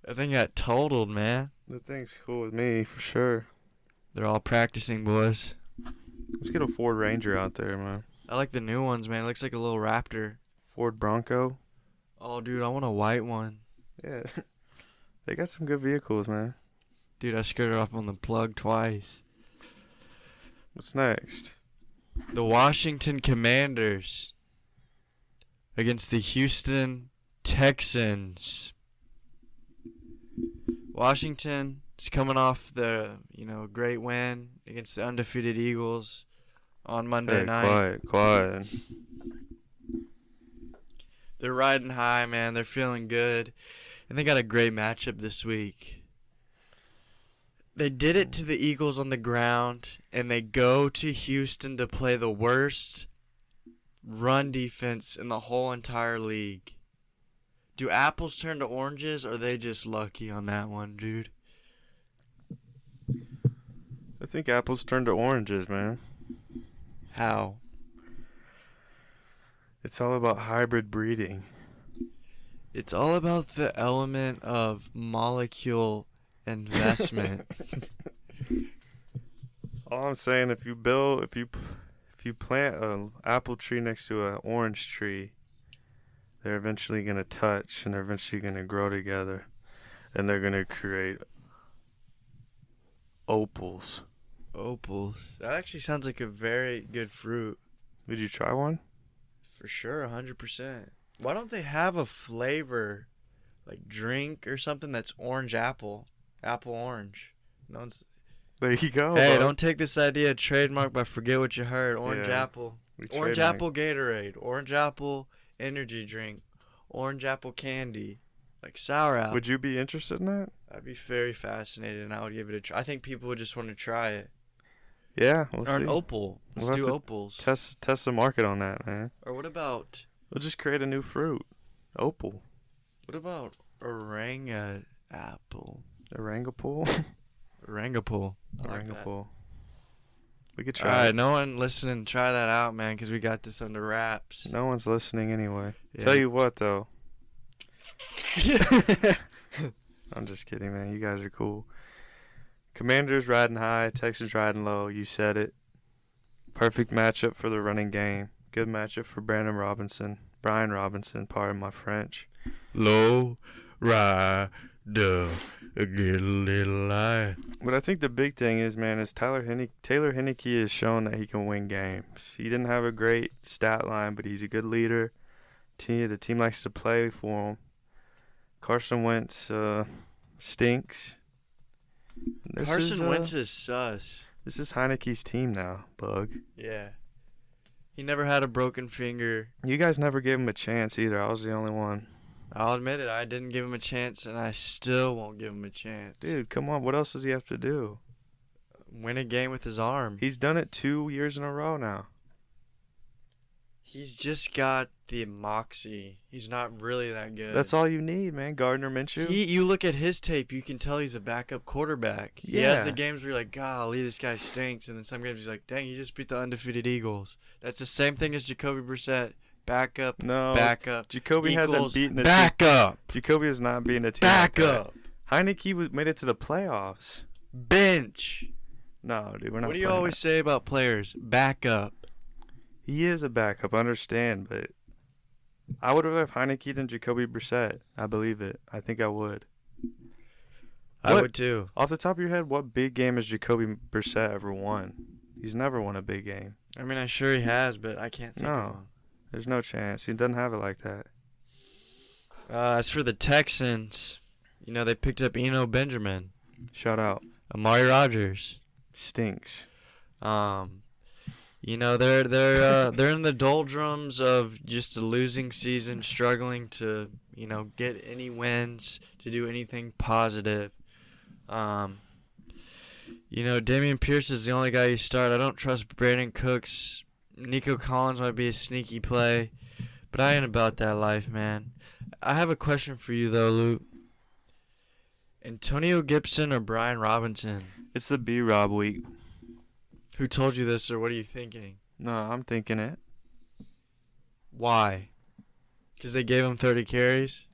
That thing got totaled, man.
The thing's cool with me for sure.
They're all practicing, boys.
Let's get a Ford Ranger out there, man.
I like the new ones, man. It looks like a little Raptor.
Ford Bronco.
Oh, dude, I want a white one.
Yeah. They got some good vehicles, man.
Dude, I skirted off on the plug twice.
What's next?
The Washington Commanders against the Houston Texans. Washington is coming off the, great win against the undefeated Eagles on Monday
Hey,
night.
quiet.
They're riding high, man. They're feeling good. And they got a great matchup this week. They did it to the Eagles on the ground, and they go to Houston to play the worst run defense in the whole entire league. Do apples turn to oranges, or are they just lucky on that one, dude?
I think apples turn to oranges, man.
How?
It's all about hybrid breeding.
It's all about the element of molecule investment.
All I'm saying, if you plant an apple tree next to an orange tree, they're eventually gonna touch and they're eventually gonna grow together, and they're gonna create opals.
Opals. That actually sounds like a very good fruit.
Would you try one?
For sure, 100%. Why don't they have a flavor, like drink or something that's orange apple? Apple orange. No one's...
There you go.
Hey,
bud.
don't take this idea trademark, but forget what you heard. Orange
Yeah,
apple.
we
Orange
trademark.
apple Gatorade. Orange apple energy drink. Orange apple candy. Like sour apple.
Would you be interested in that?
I'd be very fascinated, and I would give it a try. I think people would just want to try it.
Yeah, we'll
Or
see.
an opal. Let's
We'll have
do
to
opals.
Test the market on that, man.
Or what about
We'll just create a new fruit. Opal.
oranga apple?
Orangapool.
Orangapool. I like that.
Orangapool. We could
All
try
right,
it.
no one listening, try that out, man, because we got this under wraps.
No one's listening anyway.
Yeah.
Tell you what, though. I'm just kidding, man. You guys are cool. Commanders riding high, Texans riding low. You said it. Perfect matchup for the running game. Good matchup for Brian Robinson, pardon my French.
Low rider, get a little light.
But I think the big thing is, man, is Taylor Heinicke has shown that he can win games. He didn't have a great stat line, but he's a good leader. The team likes to play for him. Carson Wentz stinks.
Carson Wentz is sus.
This is Heineke's team now, Bug.
Yeah. He never had a broken finger.
You guys never gave him a chance either. I was the only one.
I'll admit it, I didn't give him a chance, and I still won't give him a chance.
Dude, come on. What else does he have to do?
Win a game with his arm.
He's done it 2 years in a row now.
He's just got the moxie. He's not really that good.
That's all you need, man. Gardner Minshew.
You look at his tape, you can tell he's a backup quarterback. He has the
Yeah.
games where you're like, golly, this guy stinks. And then some games he's like, dang, he just beat the undefeated Eagles. That's the same thing as Jacoby Brissett. Backup,
No.
backup.
Jacoby hasn't
Equals
beaten a
backup.
Jacoby has not beaten a team. like that.
Backup.
Heineke made it to the playoffs.
Bench.
No, dude, we're not.
What do you
playing
always say about players? Backup.
that. He is a backup, I understand, but I would rather have Heineke than Jacoby Brissett. I believe it. I think I would.
I
What?
would too.
Off the top of your head, what big game has Jacoby Brissett ever won? He's never won a big game.
I mean, I'm sure he has, but I can't think
No.
of one.
There's no chance. He doesn't have it like that.
As for the Texans, they picked up Eno Benjamin,
Shout out.
Amari Rogers.
Stinks.
They're in the doldrums of just a losing season, struggling to get any wins, to do anything positive. Damian Pierce is the only guy you start. I don't trust Brandon Cooks. Nico Collins might be a sneaky play, but I ain't about that life, man. I have a question for you, though, Luke. Antonio Gibson or Brian Robinson?
It's the B-Rob week.
Who told you this, or what are you thinking?
No, I'm thinking it.
Why? Because they gave him 30 carries?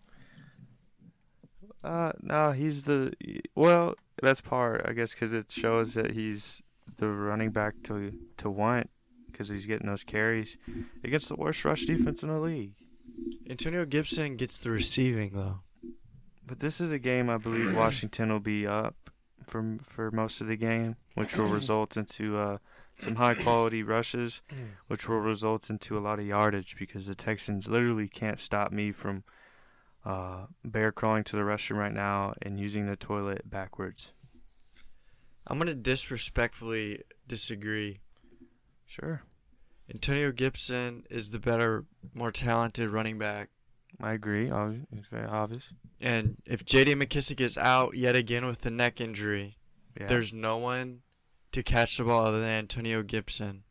No, well, that's part, I guess, because it shows that he's the running back to want, because he's getting those carries against the worst rush defense in the league.
Antonio Gibson gets the receiving, though.
But this is a game I believe Washington will be up for most of the game, which will result into some high-quality rushes, which will result into a lot of yardage, because the Texans literally can't stop me from bear crawling to the restroom right now and using the toilet backwards.
I'm going to disrespectfully disagree.
Sure.
Antonio Gibson is the better, more talented running back.
I agree. It's very obvious.
And if J.D. McKissick is out yet again with the neck injury, there's no one to catch the ball other than Antonio Gibson.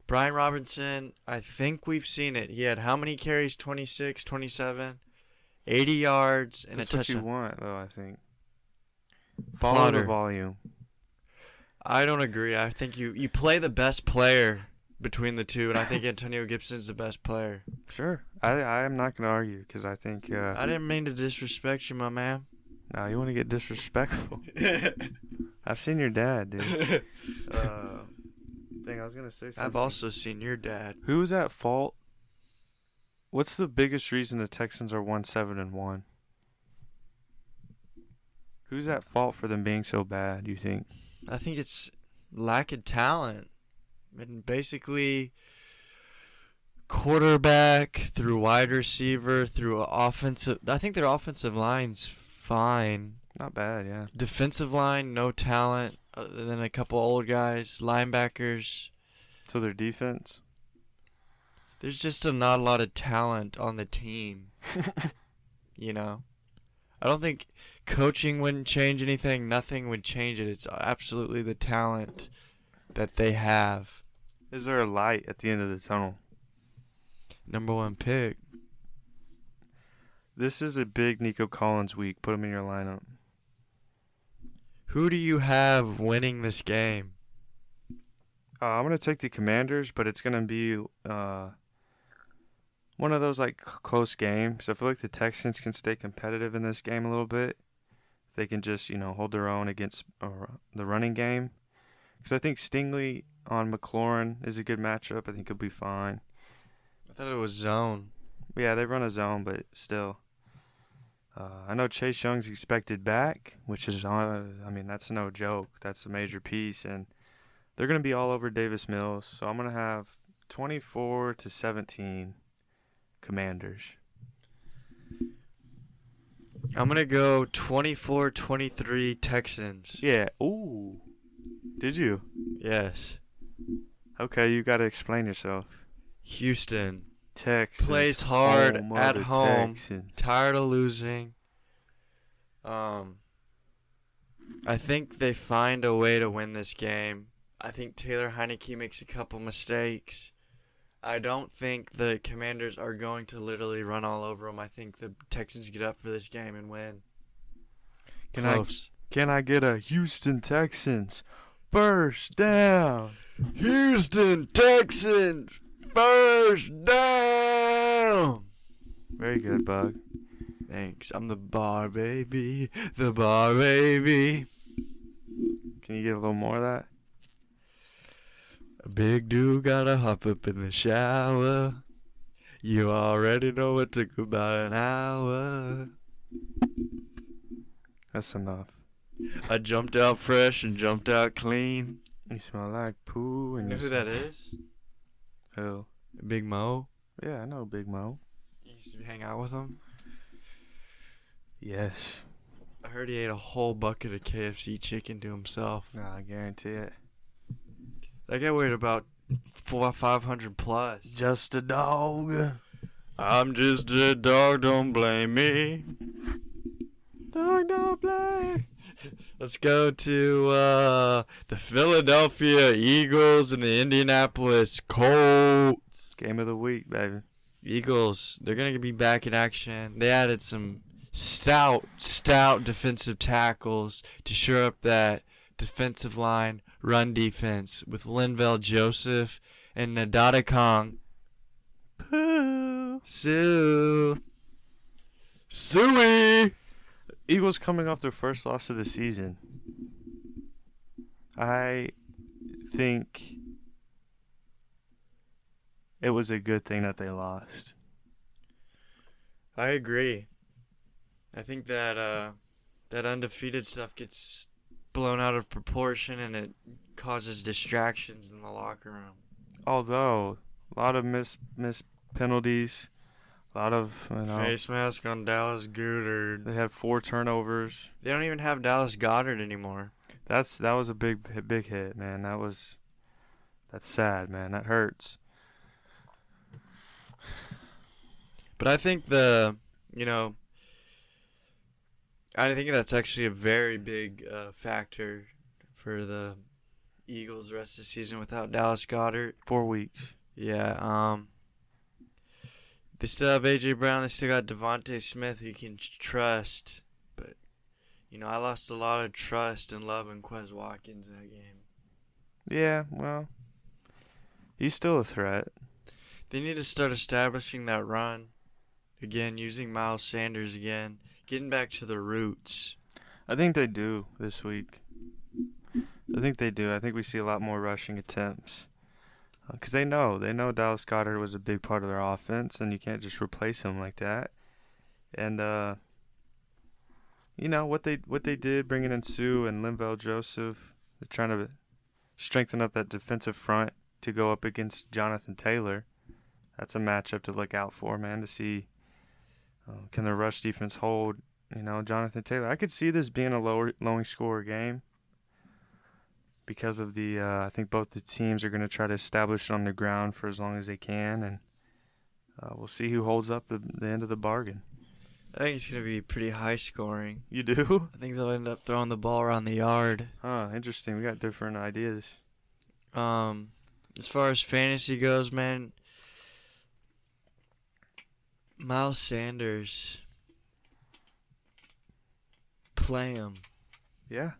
Brian Robinson, I think we've seen it. He had how many carries? 26, 27, 80 yards, and
That's
a touchdown.
what you want, though, I think. Follow the volume.
I don't agree. I think you play the best player between the two, and I think Antonio Gibson's the best player.
Sure. I am not going to argue, because I think...
I didn't mean to disrespect you, my man.
No, you want to get disrespectful. I've seen your dad, dude. I was going to say something.
I've also seen your dad.
Who's at fault? What's the biggest reason the Texans are 1-7-1? Who's at fault for them being so bad, do you think?
I think it's lack of talent. And basically, quarterback through wide receiver through offensive. I think their offensive line's fine.
Not bad, yeah.
Defensive line, no talent other than a couple old guys. Linebackers.
So their defense?
There's just not a lot of talent on the team. I don't think coaching wouldn't change anything. Nothing would change it. It's absolutely the talent that they have.
Is there a light at the end of the tunnel?
Number 1 pick.
This is a big Nico Collins week. Put him in your lineup.
Who do you have winning this game?
I'm going to take the Commanders, but it's going to be one of those close games. I feel like the Texans can stay competitive in this game a little bit. If they can just, hold their own against the running game. Because I think Stingley on McLaurin is a good matchup. I think he'll be fine.
I thought it was zone.
Yeah, they run a zone, but still. I know Chase Young's expected back, which is, that's no joke. That's a major piece, and they're going to be all over Davis Mills. So I'm going to have 24-17 Commanders.
I'm going to go 24-23 Texans.
Yeah. Ooh. Did you?
Yes.
Okay, you got to explain yourself.
Houston.
Texans.
Plays hard
home
at home.
Texans.
Tired of losing. I think they find a way to win this game. I think Taylor Heineke makes a couple mistakes. I don't think the Commanders are going to literally run all over them. I think the Texans get up for this game and win.
Can I get a Houston Texans first down?
Houston Texans first down.
Very good, Bug.
Thanks. I'm the bar baby. The bar baby.
Can you get a little more of that?
A big dude gotta hop up in the shower. You already know it took about an hour.
That's enough.
I jumped out fresh and jumped out clean.
You smell like poo. And
You know who that is?
Who?
Big Mo.
Yeah, I know Big Mo.
You used to hang out with him?
Yes.
I heard he ate a whole bucket of KFC chicken to himself.
Nah, I guarantee it.
That guy weighed about 500 plus.
Just a dog.
I'm just a dog, don't blame me.
Dog, don't play.
Let's go to the Philadelphia Eagles and the Indianapolis Colts.
Game of the week, baby.
Eagles, they're going to be back in action. They added some stout defensive tackles to shore up that defensive line run defense with Linval Joseph and Nadada Kong.
Pooh.
Suey!
Eagles coming off their first loss of the season. I think it was a good thing that they lost.
I agree. I think that that undefeated stuff gets blown out of proportion and it causes distractions in the locker room.
Although a lot of missed penalties, a lot of
Face mask on Dallas Goedert.
they had 4 turnovers.
They don't even have Dallas Goedert anymore.
That was a big hit, man. That's sad, man. That hurts.
But I think I think that's actually a very big factor for the Eagles the rest of the season without Dallas Goedert.
4 weeks.
Yeah, they still have A.J. Brown. They still got Devontae Smith who you can trust. But, I lost a lot of trust and love in Quez Watkins that game.
Yeah, well, he's still a threat.
They need to start establishing that run again, using Miles Sanders again, getting back to the roots.
I think they do this week. I think they do. I think we see a lot more rushing attempts. Because they know Dallas Goedert was a big part of their offense, and you can't just replace him like that. And what they did, bringing in Sue and Linval Joseph, they're trying to strengthen up that defensive front to go up against Jonathan Taylor. That's a matchup to look out for, man. To see can the rush defense hold, Jonathan Taylor. I could see this being a lowering score game. Because of the, I think both the teams are going to try to establish it on the ground for as long as they can, and we'll see who holds up the end of the bargain.
I think it's going to be pretty high scoring.
You do?
I think they'll end up throwing the ball around the yard.
Huh, interesting. We got different ideas.
As far as fantasy goes, man, Miles Sanders, play him.
Yeah.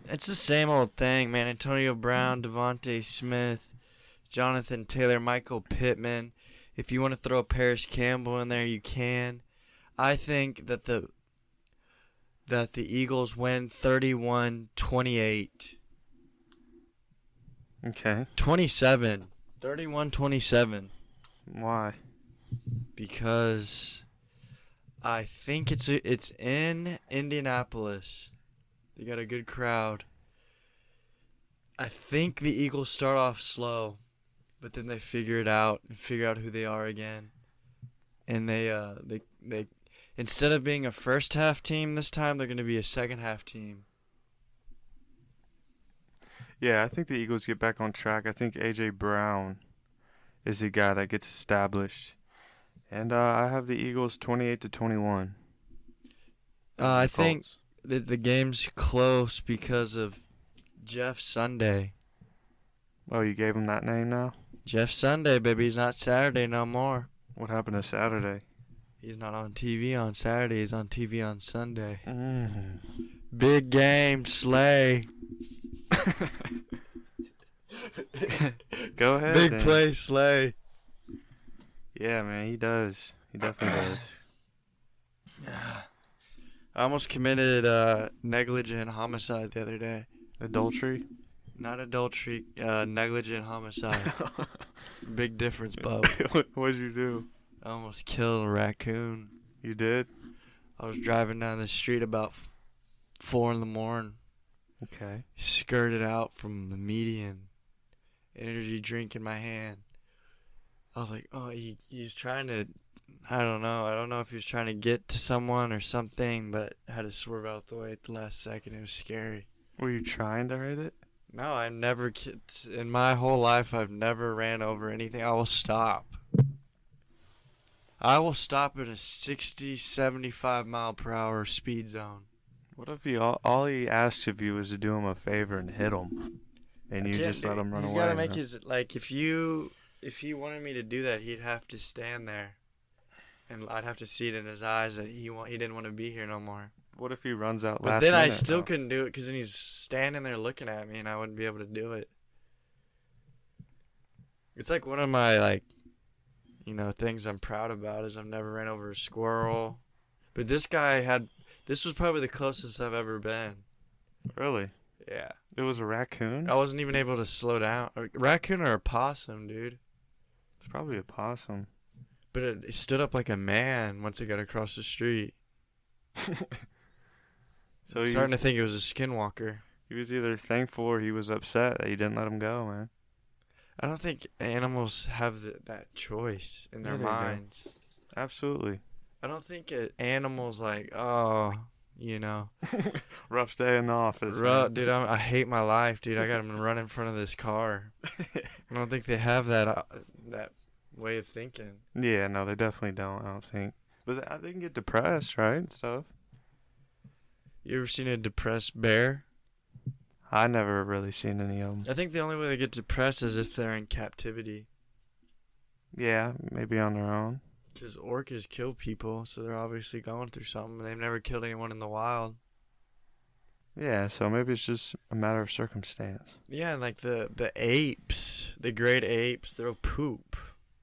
It's the same old thing, man. Antonio Brown, Devontae Smith, Jonathan Taylor, Michael Pittman. If you want to throw Paris Campbell in there, you can. I think that the Eagles win 31-28.
Okay.
27. 31-27.
Why?
Because I think it's in Indianapolis. They got a good crowd. I think the Eagles start off slow, but then they figure it out and figure out who they are again. And they instead of being a first half team this time, they're going to be a second half team.
Yeah, I think the Eagles get back on track. I think A.J. Brown is the guy that gets established. And I have the Eagles 28-21.
I think the game's close because of Jeff Sunday.
Oh, you gave him that name now?
Jeff Sunday, baby. He's not Saturday no more.
What happened to Saturday?
He's not on TV on Saturday. He's on TV on Sunday.
Mm.
Big game, Slay.
Go ahead.
Big
then.
play, Slay.
Yeah, man, he does. He definitely does.
I almost committed negligent homicide the other day.
Adultery?
Not adultery, negligent homicide. Big difference, bub.
What'd you do?
I almost killed a raccoon.
You did?
I was driving down the street about 4 in the morning.
Okay.
Skirted out from the median. Energy drink in my hand. I was like, oh, he was trying to, I don't know if he was trying to get to someone or something, but I had to swerve out the way at the last second. It was scary.
Were you trying to hit it?
No, I never, in my whole life, I've never ran over anything. I will stop. I will stop in a 60, 75 mile per hour speed zone.
What if all he asks of you is to do him a favor and hit him, and you
Can't
just
do
let
it.
him run
He's
away?
gotta make
Huh?
his like if he wanted me to do that, he'd have to stand there, and I'd have to see it in his eyes that he didn't want to be here no more.
What if he runs out
But
last
then I
minute,
still
though?
couldn't do it because then he's standing there looking at me, and I wouldn't be able to do it. It's like one of my things I'm proud about is I've never ran over a squirrel. But this was probably the closest I've ever been.
Really?
Yeah.
It was a raccoon?
I wasn't even able to slow down. A raccoon or a possum, dude.
It's probably a possum.
But it stood up like a man once it got across the street.
So
I'm
he
starting
was,
to think it was a skinwalker.
he was either thankful or he was upset that you didn't let him go, man.
I don't think animals have that choice in their
Yeah, they do.
minds.
Absolutely.
I don't think animals like, oh,
Rough day in the office.
Dude, I hate my life, dude. I got to run in front of this car. I don't think they have that way of thinking.
Yeah, no, they definitely don't, I don't think. But they can get depressed, right, and stuff.
You ever seen a depressed bear?
I never really seen any of them.
I think the only way they get depressed is if they're in captivity.
Yeah, maybe on their own.
Because orcas kill people, so they're obviously going through something. They've never killed anyone in the wild.
Yeah, so maybe it's just a matter of circumstance.
Yeah, and like the apes, the great apes, they'll poop.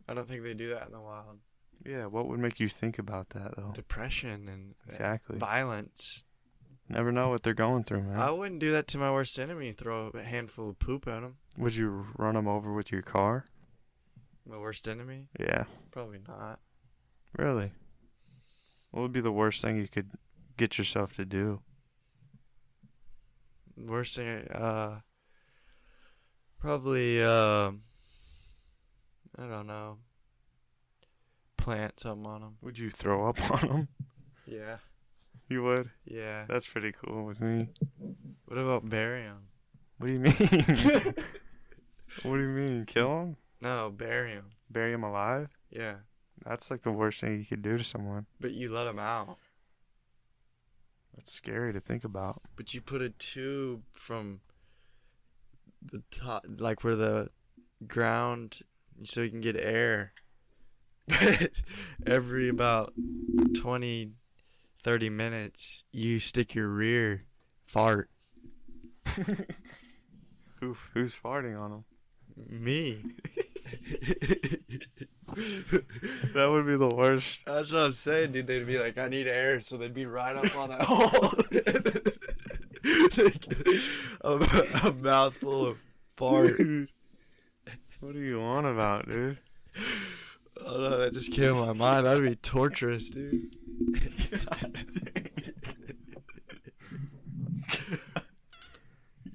I don't think they do that in the wild.
Yeah, what would make you think about that, though?
Depression and
Exactly.
violence.
Never know what they're going through, man.
I wouldn't do that to my worst enemy, throw a handful of poop at him.
Would you run them over with your car?
My worst enemy?
Yeah.
Probably not.
Really? What would be the worst thing you could get yourself to do?
Worst thing, probably, I don't know. Plant something on them.
Would you throw up on them?
Yeah.
You would?
Yeah.
That's pretty cool with me.
What about bury them?
What do you mean? What do you mean? Kill them?
No, bury them.
Bury them alive?
Yeah.
That's like the worst thing you could do to someone.
But you let them out.
That's scary to think about.
But you put a tube from the top, like where the ground, so you can get air. But every about 20, 30 minutes, you stick your rear fart.
Who's farting on them?
Me.
That would be the worst.
That's what I'm saying, dude. They'd be like, I need air, so they'd be right up on that hole. a mouthful of fart.
Dude, what are you on about, dude?
Oh no, that just came to my mind. That'd be torturous, dude.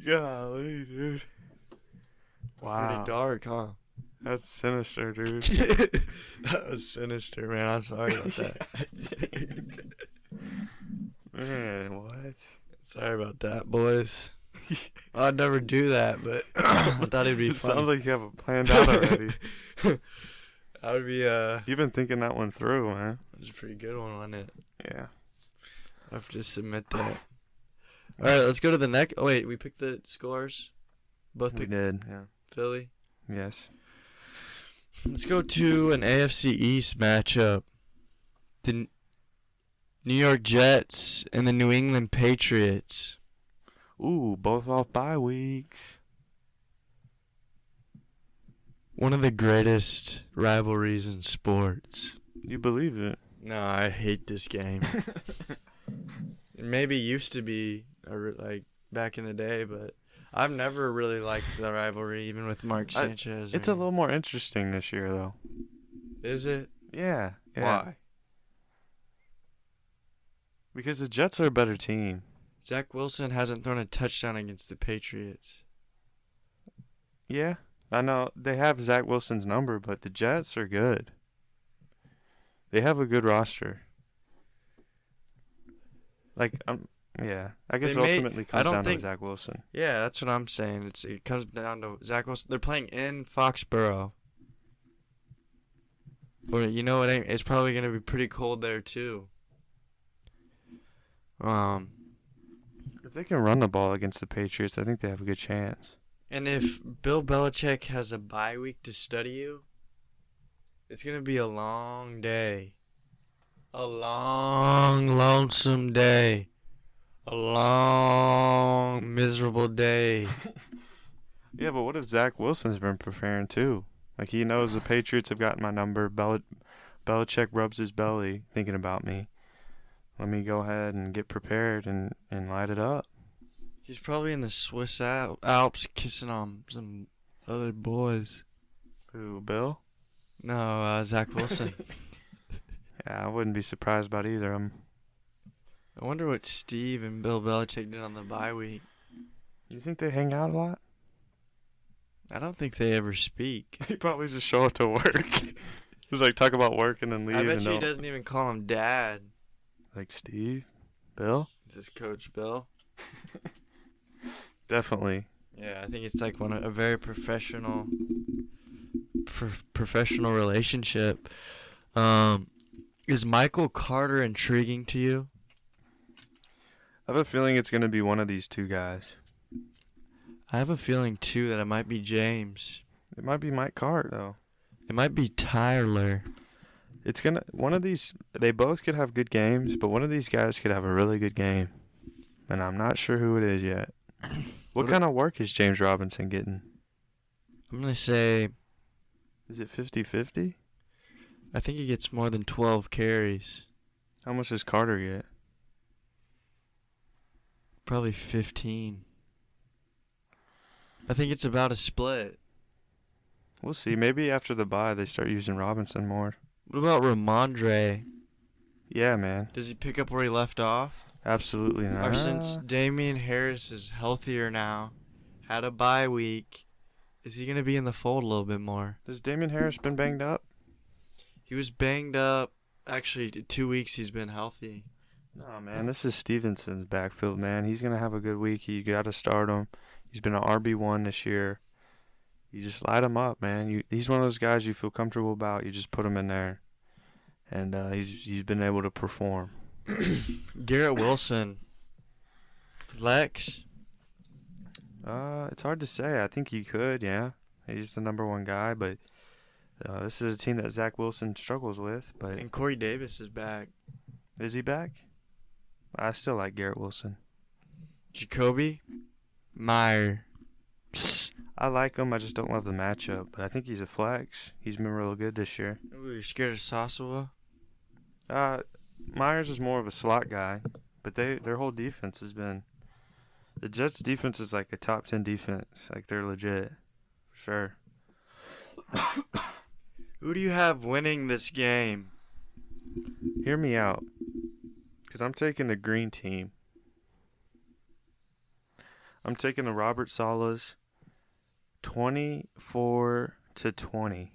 Golly, dude. Wow.
Pretty dark, huh?
That's sinister, dude.
That was sinister, man. I'm sorry about that.
Man, what?
Sorry about that, boys. I'd never do that, but I thought it'd be
It
funny.
sounds like you have it planned out already.
That would be
You've been thinking that one through, man.
That's a pretty good one, wasn't it?
Yeah.
I have to submit that. All right, let's go to the next. Oh wait, we picked the scores. Both
We
picked
did. Yeah.
Philly.
Yes.
Let's go to an AFC East matchup. The New York Jets and the New England Patriots.
Ooh, both off bye weeks.
One of the greatest rivalries in sports.
You believe it?
No, I hate this game. It maybe used to be like back in the day, but I've never really liked the rivalry, even with Mark Sanchez.
It's a little more interesting this year, though.
Is it?
Yeah.
Why?
Because the Jets are a better team.
Zach Wilson hasn't thrown a touchdown against the Patriots.
Yeah. I know they have Zach Wilson's number, but the Jets are good. They have a good roster. Like, yeah. I guess it ultimately comes down to Zach Wilson.
Yeah, that's what I'm saying. It comes down to Zach Wilson. They're playing in Foxborough. But you know what? It's probably going to be pretty cold there, too.
If they can run the ball against the Patriots, I think they have a good chance.
And if Bill Belichick has a bye week to study you, it's going to be a long day. A long, lonesome day. A long, miserable day.
Yeah, but what if Zach Wilson's been preparing too? Like, he knows the Patriots have gotten my number. Belichick rubs his belly thinking about me. Let me go ahead and get prepared and light it up.
He's probably in the Swiss Alps kissing on some other boys.
Who, Bill?
No, Zach Wilson.
Yeah, I wouldn't be surprised about either of them.
I wonder what Steve and Bill Belichick did on the bye week.
You think they hang out a lot?
I don't think they ever speak.
He probably just show up to work. Just like talk about work and then leave.
I bet
and
you he
don't-
doesn't even call him Dad.
Like Steve? Bill?
Is this Coach Bill?
Definitely.
Yeah, I think it's like a very professional relationship. Is Michael Carter intriguing to you?
I have a feeling it's going to be one of these two guys.
I have a feeling too that it might be James.
It might be Mike Cart, though.
It might be Tyler.
It's gonna one of these. They both could have good games, but one of these guys could have a really good game, and I'm not sure who it is yet. What kind of work is James Robinson getting?
I'm gonna say
Is it 50-50?
I think he gets more than 12 carries.
How much does Carter get?
Probably 15. I think it's about a split.
We'll see. Maybe after the bye they start using Robinson more.
What about Ramondre?
Yeah, man.
Does he pick up where he left off?
Absolutely not.
Or since Damian Harris is healthier now, had a bye week, is he going to be in the fold a little bit more?
Has Damian Harris been banged up?
He was banged up. Actually, 2 weeks he's been healthy.
No, man. This is Stevenson's backfield, man. He's going to have a good week. You got to start him. He's been an RB1 this year. You just light him up, man. He's one of those guys you feel comfortable about. You just put him in there, and he's been able to perform.
Garrett Wilson. Flex.
It's hard to say. I think you could, yeah. He's the number one guy, but this is a team that Zach Wilson struggles with. But
And Corey Davis is back.
is he back? I still like Garrett Wilson.
Jacoby Meyer.
I like him. I just don't love the matchup. But I think he's a flex. He's been real good this year.
Ooh, you're scared of Sasua?
Myers is more of a slot guy, but their whole defense has been. The Jets' defense is like a top 10 defense. Like, they're legit, for sure.
Who do you have winning this game?
Hear me out, because I'm taking the green team. I'm taking the Robert Salas 24-20.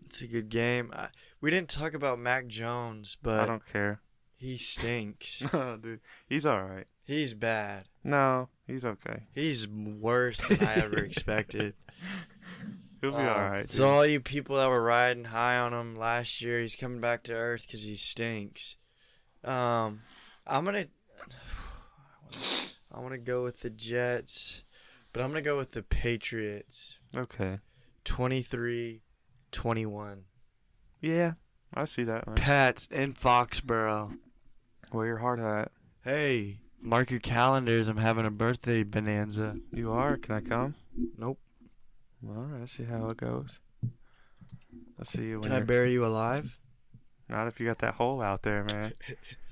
It's a good game. We didn't talk about Mac Jones, but
I don't care.
he stinks.
Dude, he's all right.
He's bad.
No, he's okay.
He's worse than I ever expected.
He'll be all right.
So all you people that were riding high on him last year, he's coming back to earth because he stinks. I want to go with the Jets, but I'm going to go with the Patriots.
Okay.
23-21.
Yeah, I see that, man.
Pats in Foxborough.
Wear your hard hat.
Hey, mark your calendars. I'm having a birthday bonanza.
You are? Can I come?
Nope.
All right, let's see how it goes. Let's see you when
Can I bury you alive?
Not if you got that hole out there, man.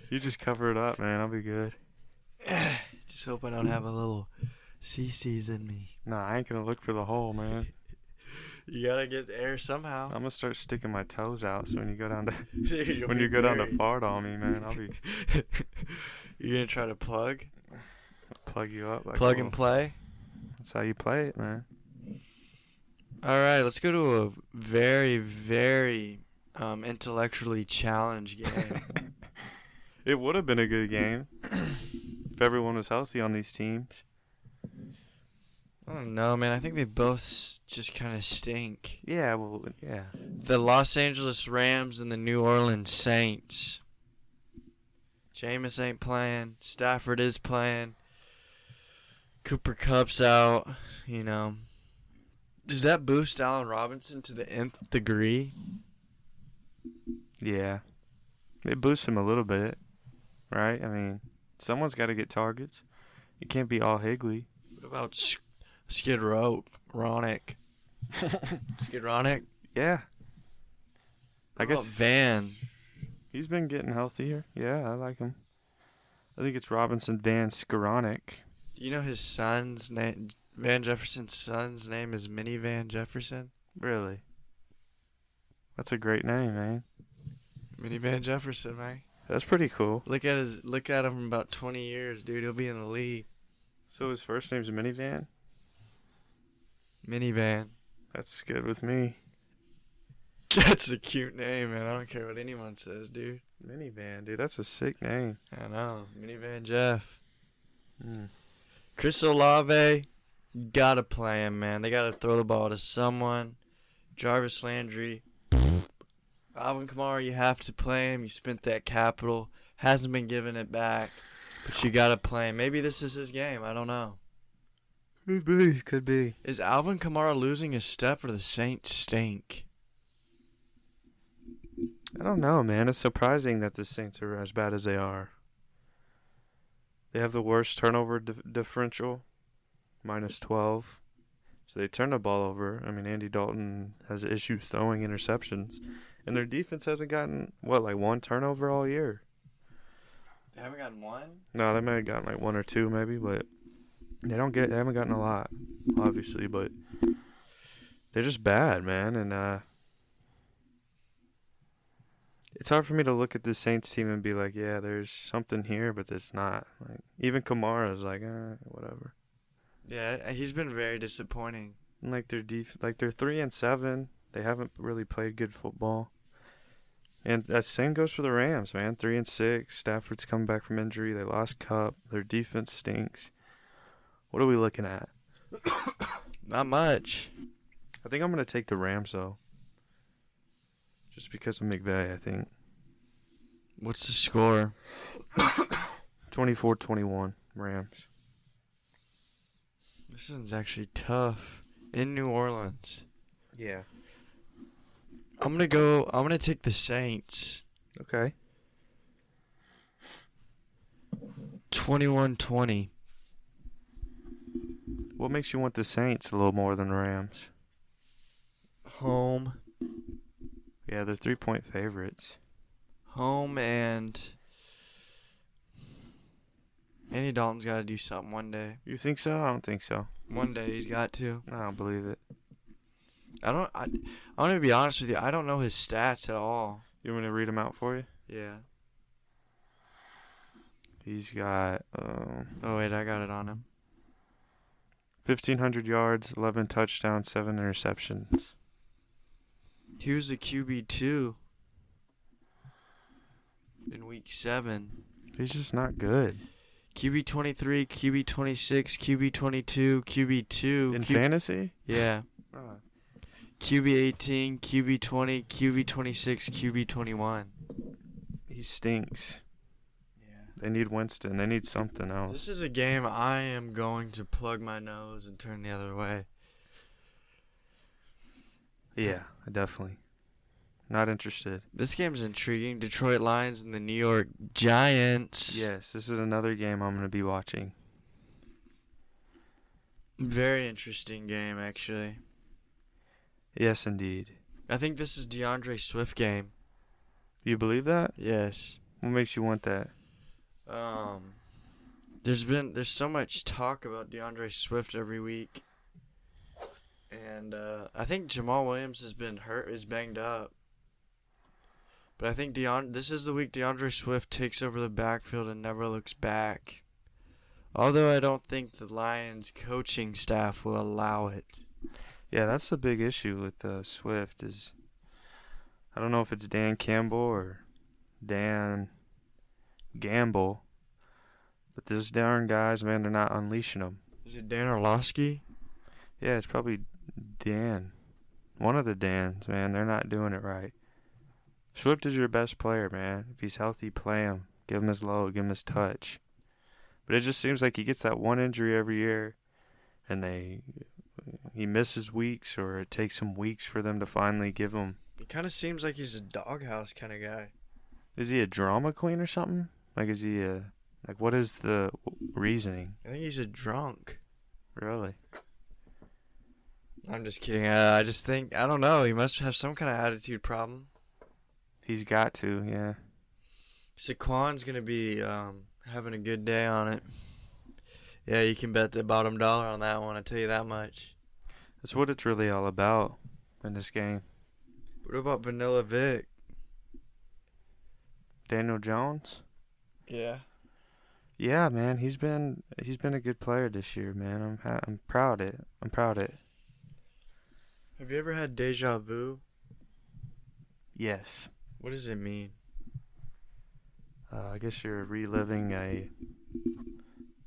You just cover it up, man. I'll be good.
Just hope I don't have a little CC's in me.
Nah, I ain't gonna look for the hole, man.
You gotta get air somehow.
I'm gonna start sticking my toes out, so when you go down to
You'll
when
be
you go down to
buried.
fart on me, man, I'll be
You're gonna try to plug
plug you up. Like
and play.
That's how you play it, man.
All right, let's go to a very, very intellectually challenged game.
It would have been a good game if everyone was healthy on these teams.
I don't know, man. I think they both just kind of stink.
Yeah, well, yeah.
The Los Angeles Rams and the New Orleans Saints. Jameis ain't playing. Stafford is playing. Cooper Kupp's out. You know, does that boost Allen Robinson to the nth degree?
Yeah. It boosts him a little bit, right? I mean, someone's got to get targets. It can't be all Higley.
What about Skid Row? Ronick? Skid Ronick?
Yeah. I
What
guess
about Van?
he's been getting healthier. Yeah, I like him. I think it's Robinson Van Skowronek.
Do you know his son's name? Van Jefferson's son's name is Mini Van Jefferson.
Really? That's a great name, man.
Mini Van Jefferson, man.
That's pretty cool.
Look at him in about 20 years, dude. He'll be in the league.
So his first name's Minivan?
Minivan.
That's good with me.
That's a cute name, man. I don't care what anyone says, dude.
Minivan, dude. That's a sick name.
I know. Minivan Jeff.
Mm.
Chris Olave, gotta play him, man. They gotta throw the ball to someone. Jarvis Landry. Alvin Kamara, you have to play him. You spent that capital. Hasn't been giving it back. But you gotta play him. Maybe this is his game. I don't know.
Could be. Could be.
Is Alvin Kamara losing his step or the Saints stink?
I don't know, man. It's surprising that the Saints are as bad as they are. They have the worst turnover differential, -12. So they turn the ball over. I mean, Andy Dalton has issues throwing interceptions. And their defense hasn't gotten, like one turnover all year?
They haven't gotten one?
No, they may have gotten like one or two maybe, but they haven't gotten a lot, obviously, but they're just bad, man. And it's hard for me to look at this Saints team and be like, yeah, there's something here, but it's not. Like, even Kamara's like, whatever.
Yeah, he's been very disappointing.
And like they're 3-7. They haven't really played good football. And that same goes for the Rams, man. 3-6. Stafford's coming back from injury. They lost Kupp. Their defense stinks. What are we looking at?
Not much.
I think I'm going to take the Rams, though. Just because of McVay, I think.
What's the score?
24-21, Rams.
This one's actually tough. In New Orleans.
Yeah.
I'm gonna take the Saints.
Okay.
21-20.
What makes you want the Saints a little more than the Rams?
Home.
Yeah, they're 3-point favorites.
Home and Andy Dalton's got to do something one day.
You think so? I don't think so.
One day he's got to.
I don't believe it.
I want to be honest with you. I don't know his stats at all.
You want me to read them out for you?
Yeah.
He's got
Oh wait, I got it on him.
1,500 yards, 11 touchdowns, 7 interceptions.
He was the QB2 in week 7.
He's just not good.
QB23, QB26, QB22, QB2.
In fantasy?
Yeah.
Oh.
QB18, QB20, QB26, QB21.
He stinks.
Yeah.
They need Winston. They need something else.
This is a game I am going to plug my nose and turn the other way.
Yeah, definitely. Not interested.
This game's intriguing. Detroit Lions and the New York Giants.
Yes, this is another game I'm going to be watching.
Very interesting game, actually.
Yes, indeed.
I think this is DeAndre Swift game.
You believe that?
Yes.
What makes you want that?
There's so much talk about DeAndre Swift every week. And I think Jamal Williams has been hurt, is banged up. But I think this is the week DeAndre Swift takes over the backfield and never looks back. Although I don't think the Lions coaching staff will allow it.
Yeah, that's the big issue with Swift is I don't know if it's Dan Campbell or Dan Gamble, but those darn guys, man, they're not unleashing them.
Is it Dan Orlovsky?
Yeah, it's probably Dan. One of the Dans, man. They're not doing it right. Swift is your best player, man. If he's healthy, play him. give him his load, give him his touch. But it just seems like he gets that one injury every year, and he misses weeks, or it takes him weeks for them to finally give him.
It kind of seems like he's a doghouse kind of guy.
Is he a drama queen or something? Like, what is the reasoning?
I think he's a drunk.
Really?
I'm just kidding. I just think, I don't know. He must have some kind of attitude problem.
He's got to, yeah.
Saquon's going to be having a good day on it. Yeah, you can bet the bottom dollar on that one, I tell you that much.
That's what it's really all about in this game.
What about Vanilla Vic?
Daniel Jones?
Yeah.
Yeah, man, he's been a good player this year, man. I'm proud of it. I'm proud of it.
Have you ever had deja vu?
Yes.
What does it mean?
I guess you're reliving a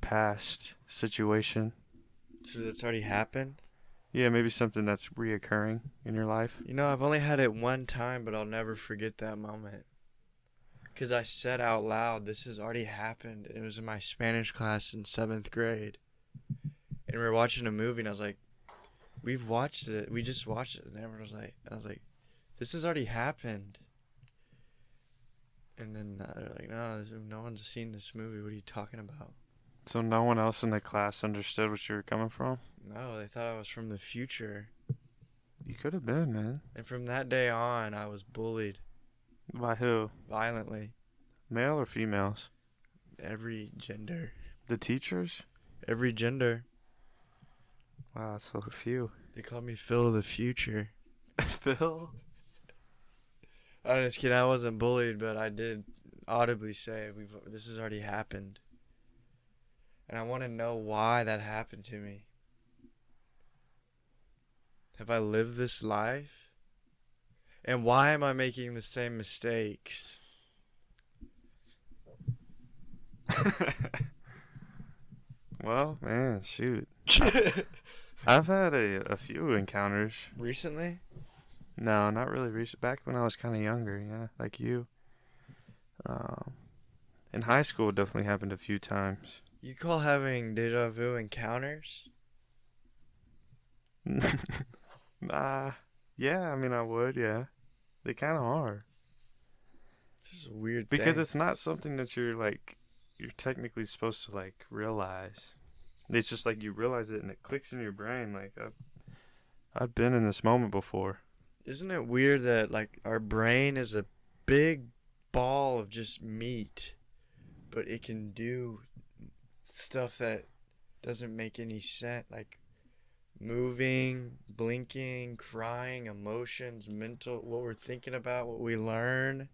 past situation.
So that's already happened?
Yeah, maybe something that's reoccurring in your life.
You know, I've only had it one time, but I'll never forget that moment. Because I said out loud, this has already happened. And it was in my Spanish class in 7th grade. And we were watching a movie, and I was like, we've watched it. We just watched it. And everyone was like, this has already happened. And then they're like, no one's seen this movie. What are you talking about?
So no one else in the class understood what you were coming from?
No, they thought I was from the future.
You could have been, man.
And from that day on, I was bullied.
By who?
Violently.
Male or females?
Every gender.
The teachers?
Every gender.
Wow, that's so few.
They called me Phil the Future.
Phil?
I'm just kidding. I wasn't bullied, but I did audibly say, this has already happened. And I want to know why that happened to me. Have I lived this life? And why am I making the same mistakes?
Well, man, shoot. I've had a few encounters.
Recently?
No, not really recent. Back when I was kind of younger, yeah, like you. In high school, it definitely happened a few times.
You call having deja vu encounters?
Yeah, I mean, I would, yeah. They kind of are.
This is a weird
Because
thing.
it's not something that you're technically supposed to, realize. It's just like you realize it and it clicks in your brain. Like, I've been in this moment before.
Isn't it weird that, our brain is a big ball of just meat, but it can do stuff that doesn't make any sense, like moving, blinking, crying, emotions, mental, what we're thinking about, what we learn,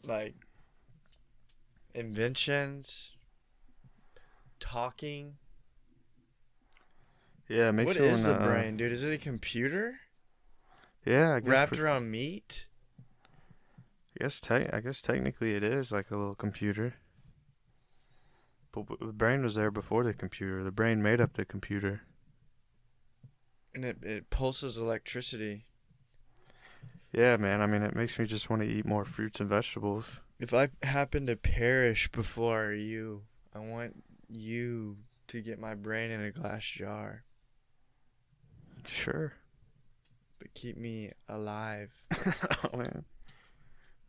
like inventions, talking.
Yeah, it makes
What
you
is the
wanna,
brain, dude? Is it a computer
Yeah, I guess.
wrapped around meat?
I guess technically it is like a little computer. But the brain was there before the computer. The brain made up the computer.
And it pulses electricity.
Yeah, man. I mean, it makes me just want to eat more fruits and vegetables.
If I happen to perish before you, I want you to get my brain in a glass jar,
Sure.
but keep me alive.
Oh, man.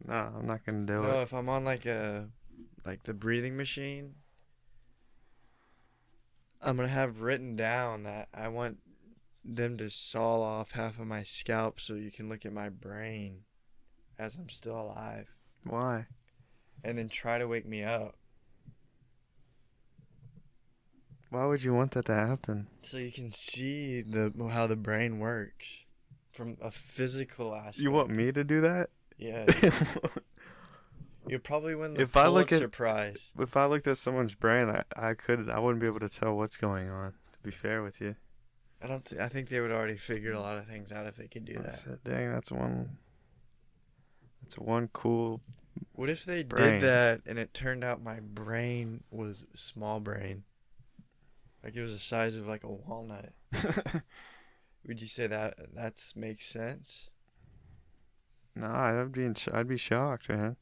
No, I'm not gonna do
No,
it.
if I'm on like the breathing machine, I'm gonna have written down that I want them to saw off half of my scalp so you can look at my brain as I'm still alive,
Why?
and then try to wake me up
Why would you want that to happen?
so you can see how the brain works from a physical aspect.
You want me to do that?
Yeah. You'll probably win the
If I look
Pulitzer
at-
Prize.
If I looked at someone's brain, I wouldn't be able to tell what's going on. To be fair with you.
I think they would already figured a lot of things out if they could do
I
that.
said, dang, that's one cool.
What if they
Brain.
did that and it turned out my brain was small brain? Like it was the size of like a walnut. Would you say that makes sense?
No, I'd be shocked, man.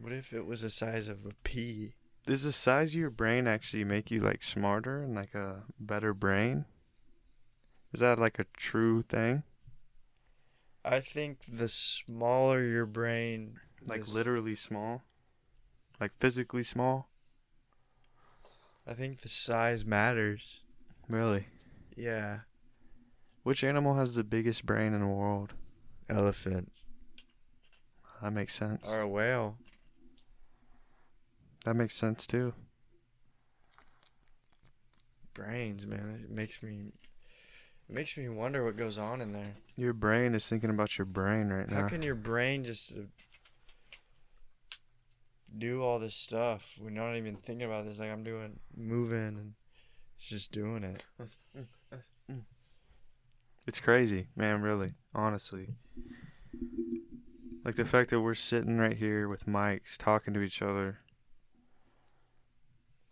What if it was the size of a pea?
Does the size of your brain actually make you like smarter and like a better brain? Is that like a true thing?
I think the smaller your brain,
Like
this,
literally small? Like physically small?
I think the size matters.
Really?
Yeah.
Which animal has the biggest brain in the world?
Elephant.
That makes sense.
Or a whale.
That makes sense too.
Brains, man. It makes me wonder what goes on in there.
Your brain is thinking about your brain right
How
now.
can your brain just do all this stuff? We're not even thinking about this. Like I'm doing, moving, and it's just doing it.
It's crazy, man, really. Honestly. Like the fact that we're sitting right here with mics talking to each other.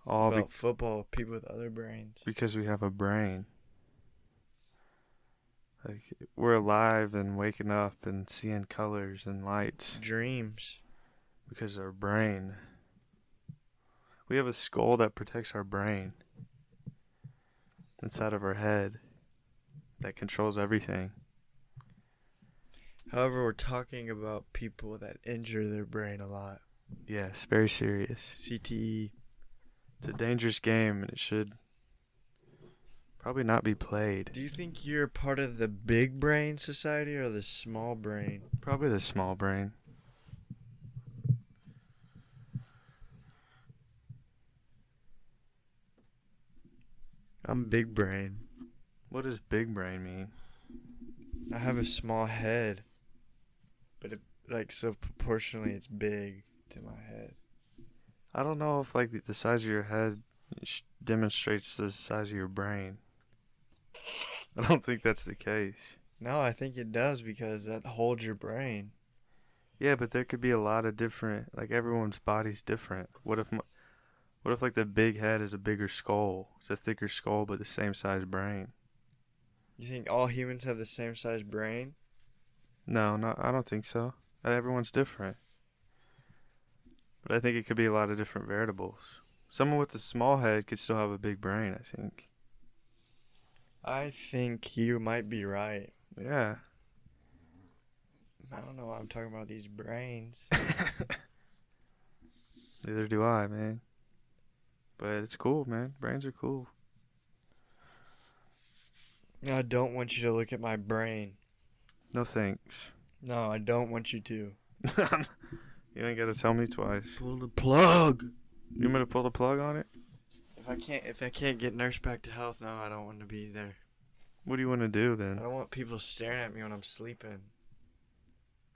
All
About football, people with other brains.
because we have a brain. Like we're alive and waking up and seeing colors and lights
Dreams.
because of our brain. We have a skull that protects our brain inside of our head that controls everything.
However, we're talking about people that injure their brain a lot.
Yes, very serious.
CTE.
It's a dangerous game and it should probably not be played.
Do you think you're part of the big brain society or the small brain?
Probably the small brain.
I'm big brain.
What does big brain mean?
I have a small head, but so proportionally it's big to my head.
I don't know if like the size of your head demonstrates the size of your brain. I don't think that's the case.
No, I think it does because that holds your brain.
Yeah, but there could be a lot of different. Like everyone's body's different. What if like the big head is a bigger skull? It's a thicker skull but the same size brain.
You think all humans have the same size brain?
No, I don't think so. Everyone's different. But I think it could be a lot of different variables. Someone with a small head could still have a big brain, I think.
I think you might be right.
Yeah.
I don't know why I'm talking about these brains.
Neither do I, man. But it's cool, man. Brains are cool.
I don't want you to look at my brain.
No thanks.
No, I don't want you to.
You ain't gotta tell me twice.
Pull the plug.
You want me to pull the plug on it?
If I can't get nursed back to health, no, I don't want to be there.
What do you want to do
I
then?
don't want people staring at me when I'm sleeping.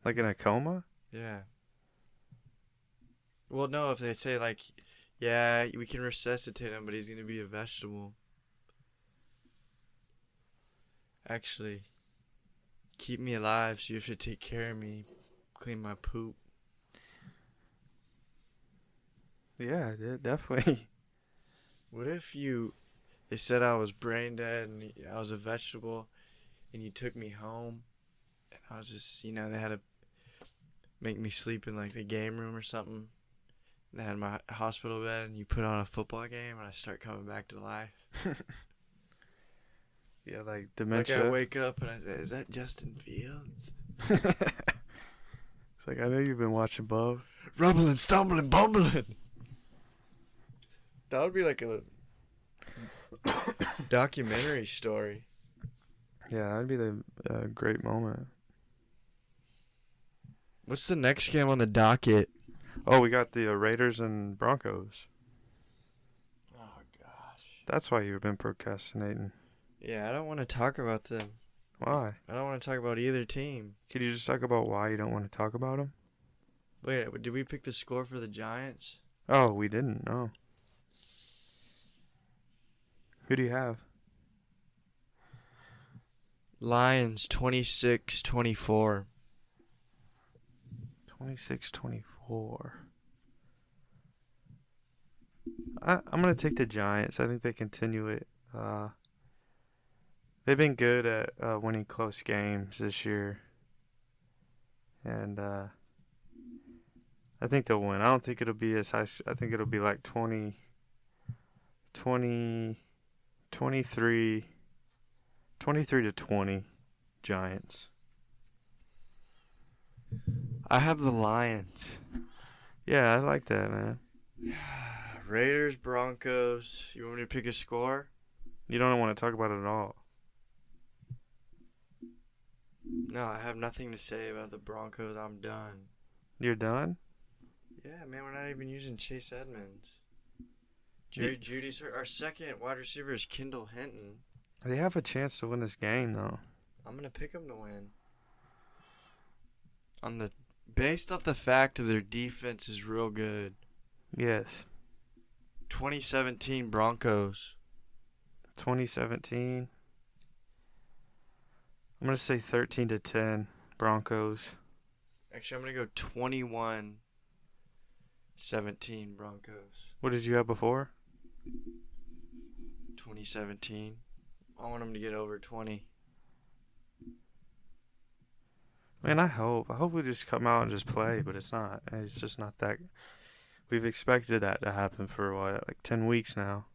Like in a coma?
Yeah. Well, no, if they say like, yeah, we can resuscitate him, but he's gonna be a vegetable. Actually, keep me alive, so you have to take care of me, clean my poop.
Yeah, definitely.
What if they said I was brain dead and I was a vegetable, and you took me home, and I was just, they had to make me sleep in like the game room or something. And they had my hospital bed, and you put on a football game, and I start coming back to life.
Yeah, like
Like
dementia.
I wake up and I say, "Is that Justin Fields?"
It's like, I know you've been watching Bub.
Rumbling, stumbling, bumbling. That would be like a documentary story.
Yeah, that'd be the great moment.
What's the next game on the docket?
Oh, we got the Raiders and Broncos.
Oh gosh.
That's why you've been procrastinating.
Yeah, I don't want to talk about them.
Why?
I don't want to talk about either team.
Could you just talk about why you don't want to talk about them?
Wait, did we pick the score for the Giants?
Oh, we didn't. No. Who do you have?
Lions 26-24.
26-24. I'm going to take the Giants. I think they continue it. They've been good at winning close games this year. And I think they'll win. I don't think it'll be as high. I think it'll be like 20, 23, 23 to 20 Giants.
I have the Lions.
Yeah, I like that, man.
Raiders, Broncos. You want me to pick a score?
You don't want to talk about it at all.
No, I have nothing to say about the Broncos. I'm done.
You're done?
Yeah, man, we're not even using Chase Edmonds. Jerry Judy's hurt. Our second wide receiver is Kendall Hinton.
They have a chance to win this game, though.
I'm gonna pick them to win. Based off the fact that their defense is real good.
Yes.
2017 Broncos.
2017. I'm gonna say 13 to 10 Broncos.
Actually, I'm gonna go 21-17 Broncos.
What did you have before?
2017. I want them to get over 20.
Man, I hope we just come out and just play, but it's not. It's just not that. We've expected that to happen for like 10 weeks now.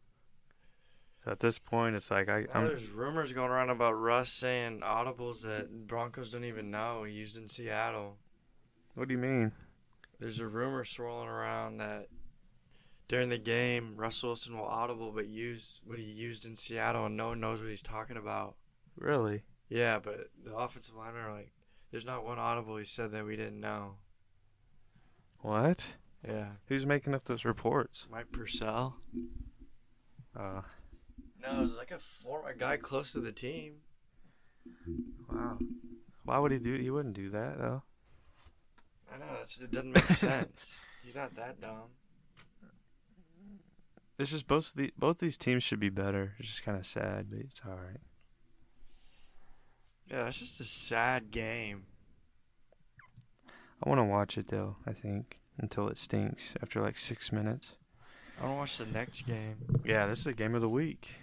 So at this point, it's like
there's rumors going around about Russ saying audibles that Broncos don't even know he used in Seattle.
What do you mean?
There's a rumor swirling around that during the game, Russell Wilson will audible but use what he used in Seattle, and no one knows what he's talking about.
Really?
Yeah, but the offensive linemen are like, there's not one audible he said that we didn't know.
What?
Yeah.
Who's making up those reports?
Mike Purcell?
Uh,
No, it was like a guy close to the team.
wow. Why would he do? He wouldn't do that though.
I know, it doesn't make sense. He's not that dumb.
It's just both these teams should be better. It's just kind of sad, but it's all right.
Yeah, that's just a sad game.
I want to watch it though. I think until it stinks after like 6 minutes.
I want to watch the next game.
Yeah, this is a game of the week.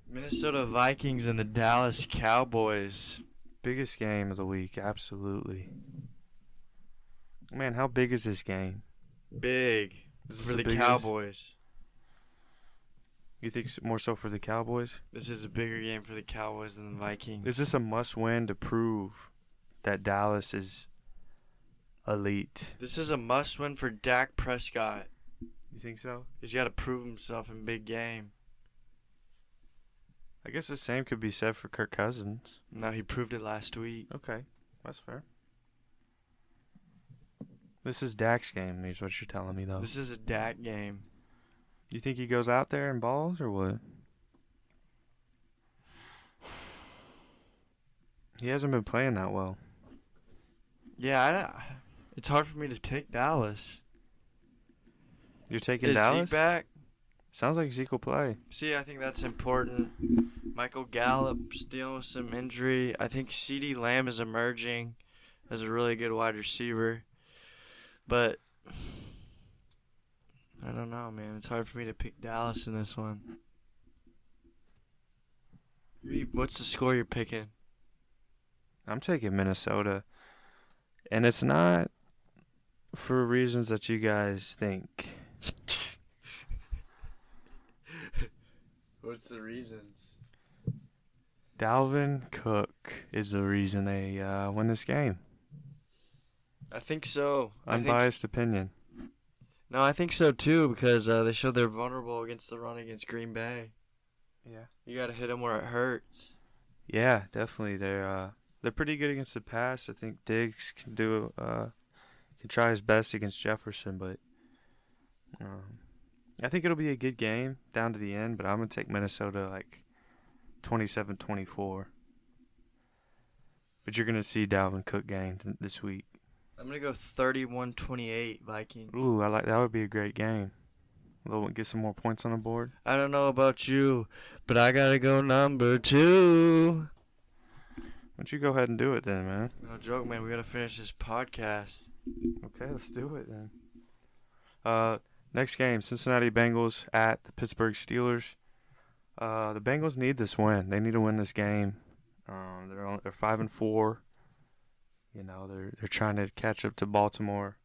Minnesota Vikings and the Dallas Cowboys.
Biggest game of the week, absolutely. Man, how big is this game?
Big
This
for
is
the
biggest?
Cowboys.
You think more so for the Cowboys?
This is a bigger game for the Cowboys than the Vikings.
Is this a must-win to prove that Dallas is elite?
This is a must-win for Dak Prescott.
You think so?
He's got to prove himself in big game.
I guess the same could be said for Kirk Cousins.
No, he proved it last week.
Okay, that's fair. This is Dak's game, is what you're telling me, though.
This is a Dak game.
You think he goes out there and balls, or what? He hasn't been playing that well.
Yeah, it's hard for me to take Dallas.
You're taking
Is
Dallas?
Zeke back?
Sounds like Zeke will play.
See, I think that's important. Michael Gallup's dealing with some injury. I think CeeDee Lamb is emerging as a really good wide receiver. But I don't know, man. It's hard for me to pick Dallas in this one. What's the score you're picking?
I'm taking Minnesota. And it's not for reasons that you guys think.
What's the reasons?
Dalvin Cook is the reason they win this game.
I think so.
Unbiased opinion.
No, I think so too because they showed they're vulnerable against the run against Green Bay.
Yeah.
You got to hit them where it hurts.
Yeah, definitely. They're pretty good against the pass. I think Diggs can try his best against Jefferson, but I think it'll be a good game down to the end. But I'm gonna take Minnesota like 27-24. But you're gonna see Dalvin Cook game this week.
I'm gonna go 31-28 Vikings.
Ooh, I like that. Would be a great game. We'll get some more points on the board.
I don't know about you, but I gotta go number 2.
Why don't you go ahead and do it then, man?
No joke, man. We gotta finish this podcast.
Okay, let's do it then. Next game, Cincinnati Bengals at the Pittsburgh Steelers. The Bengals need this win. They need to win this game. They're 5-4. You know, they're trying to catch up to Baltimore.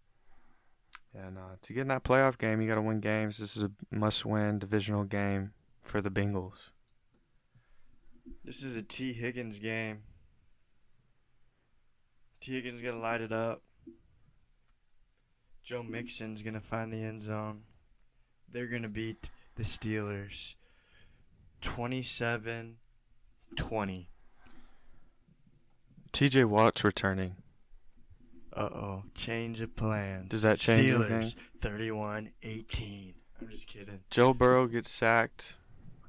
Yeah, no. To get in that playoff game, you got to win games. This is a must-win divisional game for the Bengals.
This is a T. Higgins game. T. Higgins going to light it up. Joe Mixon's going to find the end zone. They're going to beat the Steelers 27-20.
TJ Watt's returning.
Uh-oh. Change of plans.
Does that change
Steelers 31-18. I'm just kidding.
Joe Burrow gets sacked,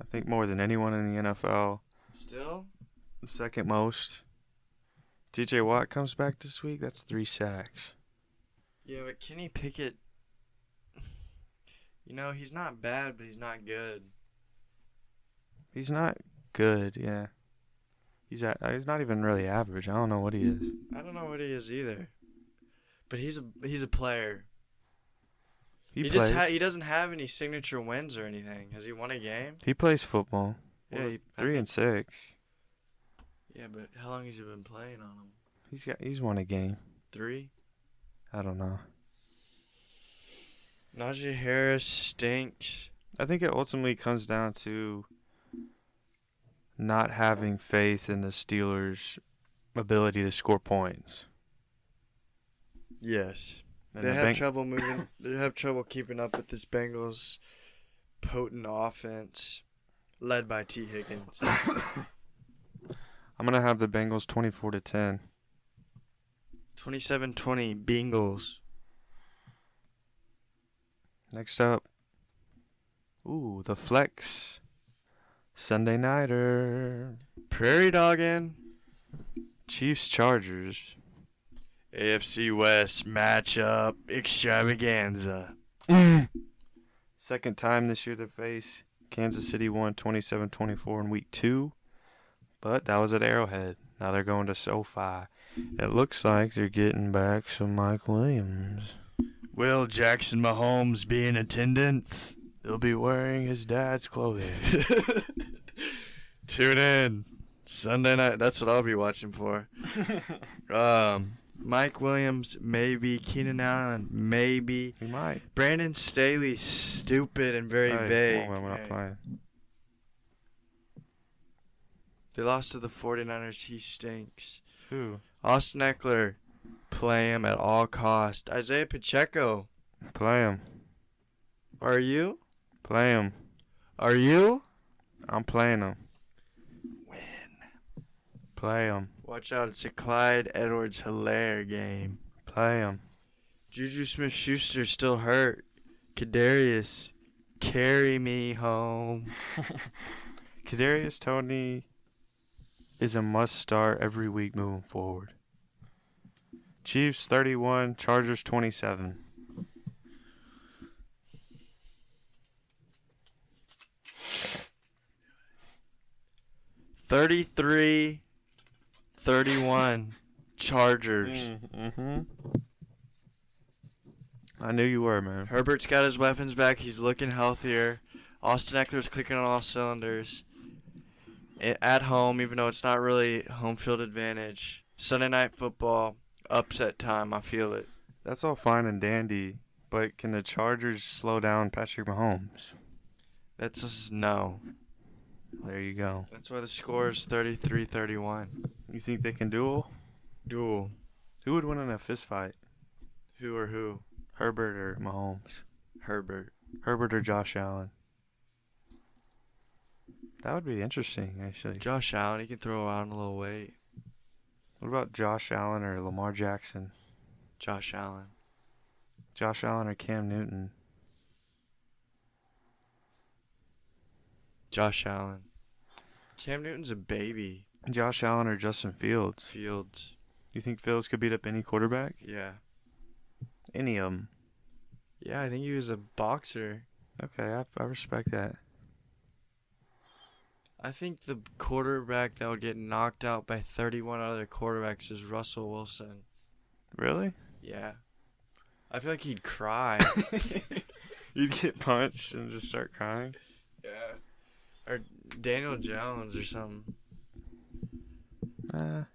I think, more than anyone in the NFL.
Still?
Second most. TJ Watt comes back this week. That's 3 sacks.
Yeah, but Kenny Pickett, he's not bad, but he's not good.
He's not good, yeah. He's not even really average. I don't know what he is.
I don't know what he is either. But he's a player.
He
Just
plays.
he doesn't have any signature wins or anything. Has he won a game?
He plays football. Yeah,
Well,
3-6.
Yeah, but how long has he been playing on him?
He's won a game.
3?
I don't know.
Najee Harris stinks.
I think it ultimately comes down to not having faith in the Steelers' ability to score points.
Yes.
And
They
the
have trouble moving. They have trouble keeping up with this Bengals potent offense led by T. Higgins.
I'm gonna have the Bengals 24-10.
27-20 Bengals.
Next up, the flex Sunday nighter.
Prairie Doggin.
Chiefs Chargers.
AFC West matchup extravaganza.
Second time this year to face. Kansas City won 27-24 in week 2, but that was at Arrowhead. Now they're going to SoFi. It looks like they're getting back some Mike Williams.
Will Jackson Mahomes be in attendance?
He'll be wearing his dad's clothing.
Tune in Sunday night. That's what I'll be watching for. Mike Williams, maybe. Keenan Allen, maybe.
He might.
Brandon Staley, stupid and very vague.
We're not playing.
They lost to the 49ers. He stinks.
Who?
Austin Eckler, play him at all cost. Isaiah Pacheco,
Play him.
are you?
Play him.
Are you?
I'm playing him.
Win.
Play him.
Watch out, it's a Clyde Edwards-Helaire game.
Play him.
Juju Smith-Schuster still hurt. Kadarius, carry me home.
Kadarius Toney is a must start every week moving forward. Chiefs 31, Chargers 27.
$33-31 Chargers.
Mm-hmm. I knew you were, man.
Herbert's got his weapons back. He's looking healthier. Austin Eckler's clicking on all cylinders. At home, even though it's not really home field advantage. Sunday night football, upset time. I feel it.
That's all fine and dandy, but can the Chargers slow down Patrick Mahomes?
That's just no.
There you go.
That's why the score is 33-31.
You think they can duel?
Duel.
Who would win in a fist fight?
Who or who?
Herbert or Mahomes?
Herbert.
Herbert or Josh Allen? That would be interesting, actually.
Josh Allen, he can throw on a little weight.
What about Josh Allen or Lamar Jackson?
Josh Allen.
Josh Allen or Cam Newton?
Josh Allen. Cam Newton's a baby.
Josh Allen or Justin Fields?
Fields.
You think Fields could beat up any quarterback?
Yeah.
Any of them?
Yeah, I think he was a boxer.
Okay, I respect that.
I think the quarterback that would get knocked out by 31 other quarterbacks is Russell Wilson.
Really?
Yeah. I feel like he'd cry.
You'd get punched and just start crying?
Yeah. Or Daniel Jones or something.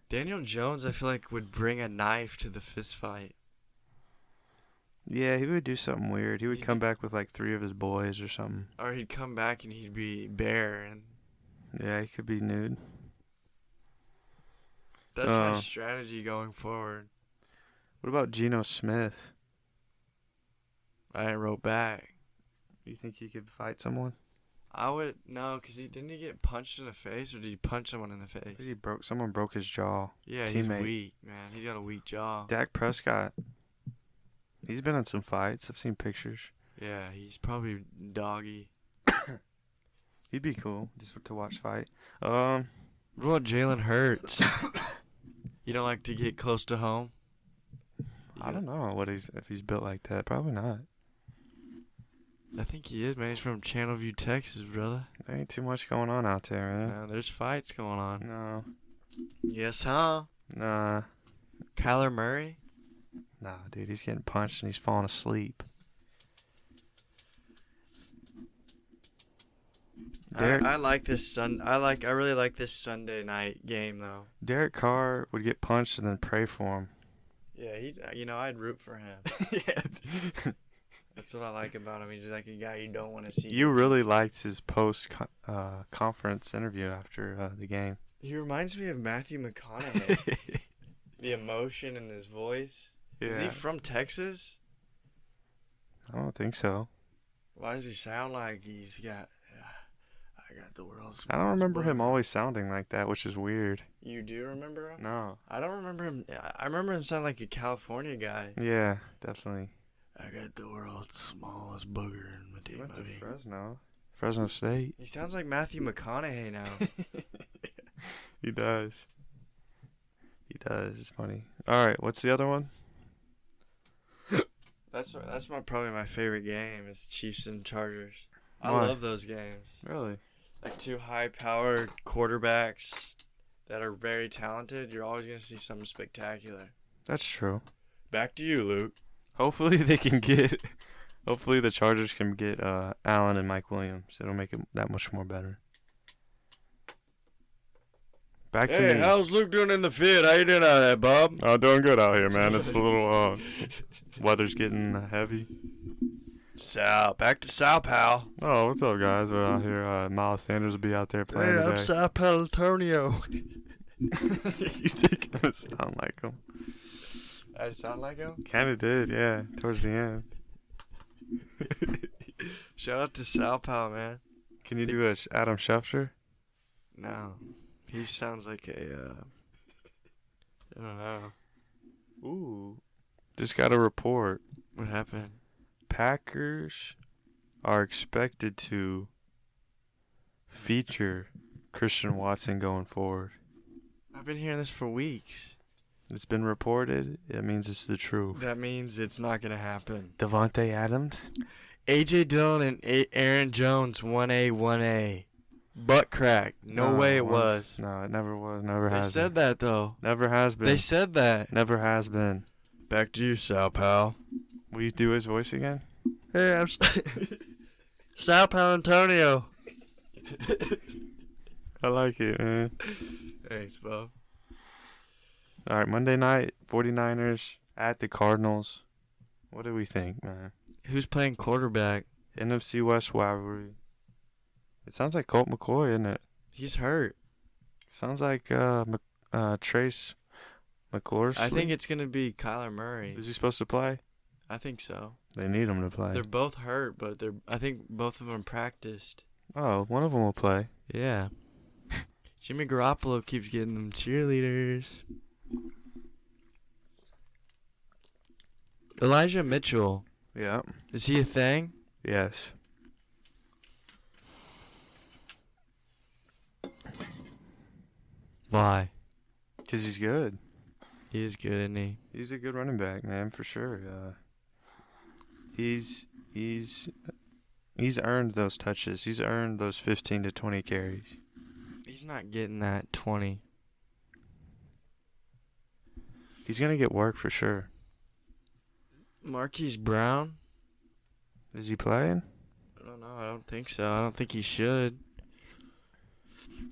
Daniel Jones, I feel like, would bring a knife to the fist fight.
Yeah, he would do something weird. He would
He'd
come back with like 3 of his boys or something.
Or he'd come back and he'd be bare, and
Yeah, he could be nude.
that's my
Oh.
strategy going forward.
What about Geno Smith?
I wrote back.
You think he could fight someone?
I would no, cause didn't he get punched in the face, or did he punch someone in the
I
face?
think someone broke his jaw.
Yeah, he's
teammate.
weak, man. He's got a weak jaw.
Dak Prescott. He's been in some fights. I've seen pictures.
Yeah, he's probably doggy.
He'd be cool just to watch fight.
What about Jalen Hurts? You don't like to get close to home?
I don't know if he's built like that. Probably not.
I think he is, man. He's from Channelview, Texas, brother.
There ain't too much going on out there, man.
There's fights going on.
No.
Yes, huh?
Nah.
Kyler Murray?
Nah, dude. He's getting punched and he's falling asleep. Derek,
I like this I really like this Sunday night game though.
Derek Carr would get punched and then pray for him.
Yeah, I'd root for him.
Yeah.
That's what I like about him. He's like a guy you don't want to see.
You really liked his post conference interview after the game.
He reminds me of Matthew McConaughey. The emotion in his voice.
Yeah.
Is he from Texas?
I don't think so.
Why does he sound like he's got? I got the world's.
I don't remember him
booger.
always sounding like that, which is weird.
You do remember him?
No.
I don't remember him. I remember him sounding like a California guy.
Yeah, definitely.
I got the world's smallest booger in my
He
team.
went to Fresno State.
He sounds like Matthew McConaughey now.
He does. He does. It's funny. All right, what's the other one?
That's probably my favorite game is Chiefs and Chargers. I
Why?
love those games.
Really?
Like two high-powered quarterbacks that are very talented. You're always gonna see something spectacular.
That's true.
Back to you, Luke.
Hopefully they can get. Hopefully the Chargers can get Allen and Mike Williams. It'll make it that much more better. Back to me.
how's Luke doing in the field? How you doing out there, Bob?
Oh, doing good out here, man. It's a little weather's getting heavy.
Sal, back to Sal, pal.
Oh, what's up, guys? We're out here. Miles Sanders will be out there playing today.
Sal Antonio.
You did kind of sound like him.
I sound like him?
Kind of did, yeah. Towards the end.
Shout out to Sal, pal, man.
Can you do a Adam Schefter?
No. He sounds like a, I don't know.
Ooh. Just got a report.
What happened?
Packers are expected to feature Christian Watson going forward.
I've been hearing this for weeks.
It's been reported. It means it's the truth.
That means it's not going to happen.
Devontae Adams?
A.J. Dillon and Aaron Jones, 1A. Butt crack. No way it was.
No, it never was. Never
They
has
said
been.
that, though.
Never has been.
They said that.
Never has been.
Back to you, Sal, pal.
Will you do his voice again?
Hey, I'm Sal Antonio.
I like it, man.
Thanks, Bob.
All right, Monday night, 49ers at the Cardinals. What do we think, man?
Who's playing quarterback?
NFC West rivalry. It sounds like Colt McCoy, isn't it?
He's hurt.
Sounds like Trace McClure.
I think it's going to be Kyler Murray.
Is he supposed to play?
I think so.
They need him to play.
They're both hurt, but I think both of them practiced.
Oh, one of them will play.
Yeah. Jimmy Garoppolo keeps getting them cheerleaders. Elijah Mitchell.
Yeah.
Is he a thing?
Yes.
Why?
Because he's good.
He is good, isn't he?
He's a good running back, man, for sure. He's earned those touches. He's earned those 15 to 20 carries.
He's not getting that 20.
He's going to get work for sure.
Marquise Brown?
Is he playing?
I don't know. I don't think so. I don't think he should.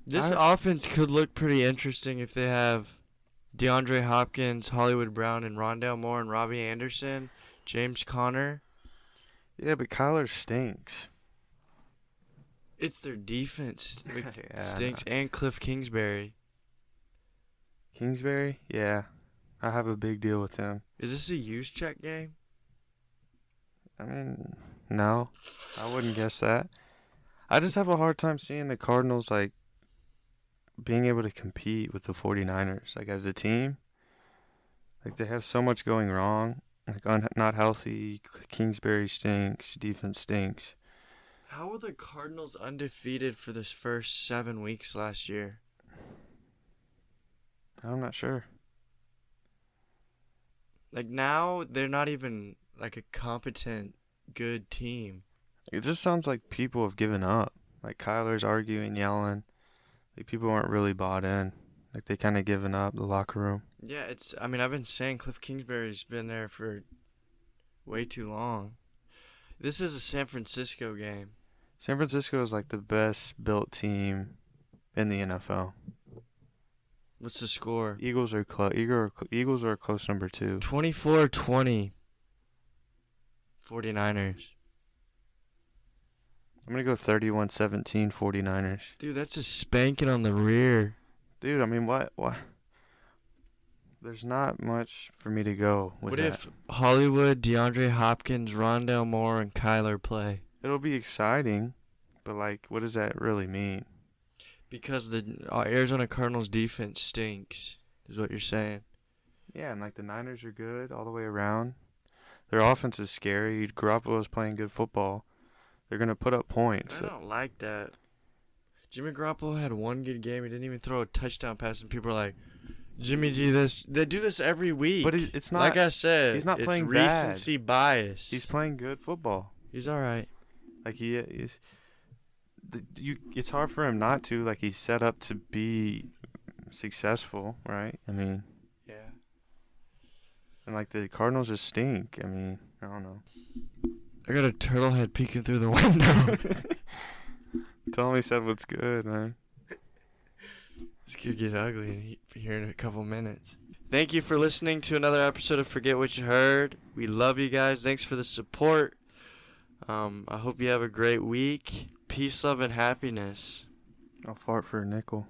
This offense could look pretty interesting if they have DeAndre Hopkins, Hollywood Brown, and Rondale Moore and Robbie Anderson James Conner.
Yeah, but Kyler stinks.
It's their defense
Yeah.
stinks, and Cliff Kingsbury.
Kingsbury? Yeah. I have a big deal with him.
Is this a use check game?
I mean, no. I wouldn't guess that. I just have a hard time seeing the Cardinals, like, being able to compete with the 49ers, like, as a team. Like, they have so much going wrong. Like, not healthy. Kingsbury stinks. Defense stinks.
How were the Cardinals undefeated for this first 7 weeks last year?
I'm not sure.
Like, now they're not even, like, a competent, good team.
It just sounds like people have given up. Like, Kyler's arguing, yelling. Like, people aren't really bought in. Like, they kind of given up the locker room.
Yeah, I've been saying Cliff Kingsbury's been there for way too long. This is a San Francisco game.
San Francisco is, like, the best built team in the NFL.
What's the score?
Eagles are Eagles are a close number 2.
24-20. 49ers.
I'm going to go 31-17 49ers.
Dude, that's a spanking on the rear.
Dude, I mean, what? There's not much for me to go with
What
that.
if Hollywood, DeAndre Hopkins, Rondale Moore, and Kyler play?
It'll be exciting, but, like, what does that really mean?
Because the Arizona Cardinals defense stinks, is what you're saying.
Yeah, and, like, the Niners are good all the way around. Their offense is scary. Garoppolo's playing good football. They're going to put up points.
I don't like that. Jimmy Garoppolo had one good game. He didn't even throw a touchdown pass, and people are like, Jimmy G, this. They do this every week.
But it's not.
Like I said,
he's not playing
it's
bad.
recency bias.
He's playing good football.
He's all right.
Like, he is. It's hard for him not to. Like, he's set up to be successful, right? I mean,
Yeah.
and, like, the Cardinals just stink. I mean, I don't know.
I got a turtle head peeking through the window.
Tell me said what's good, man.
This could get ugly here in a couple minutes. Thank you for listening to another episode of Forget What You Heard. We love you guys. Thanks for the support. I hope you have a great week. Peace, love, and happiness.
I'll fart for a nickel.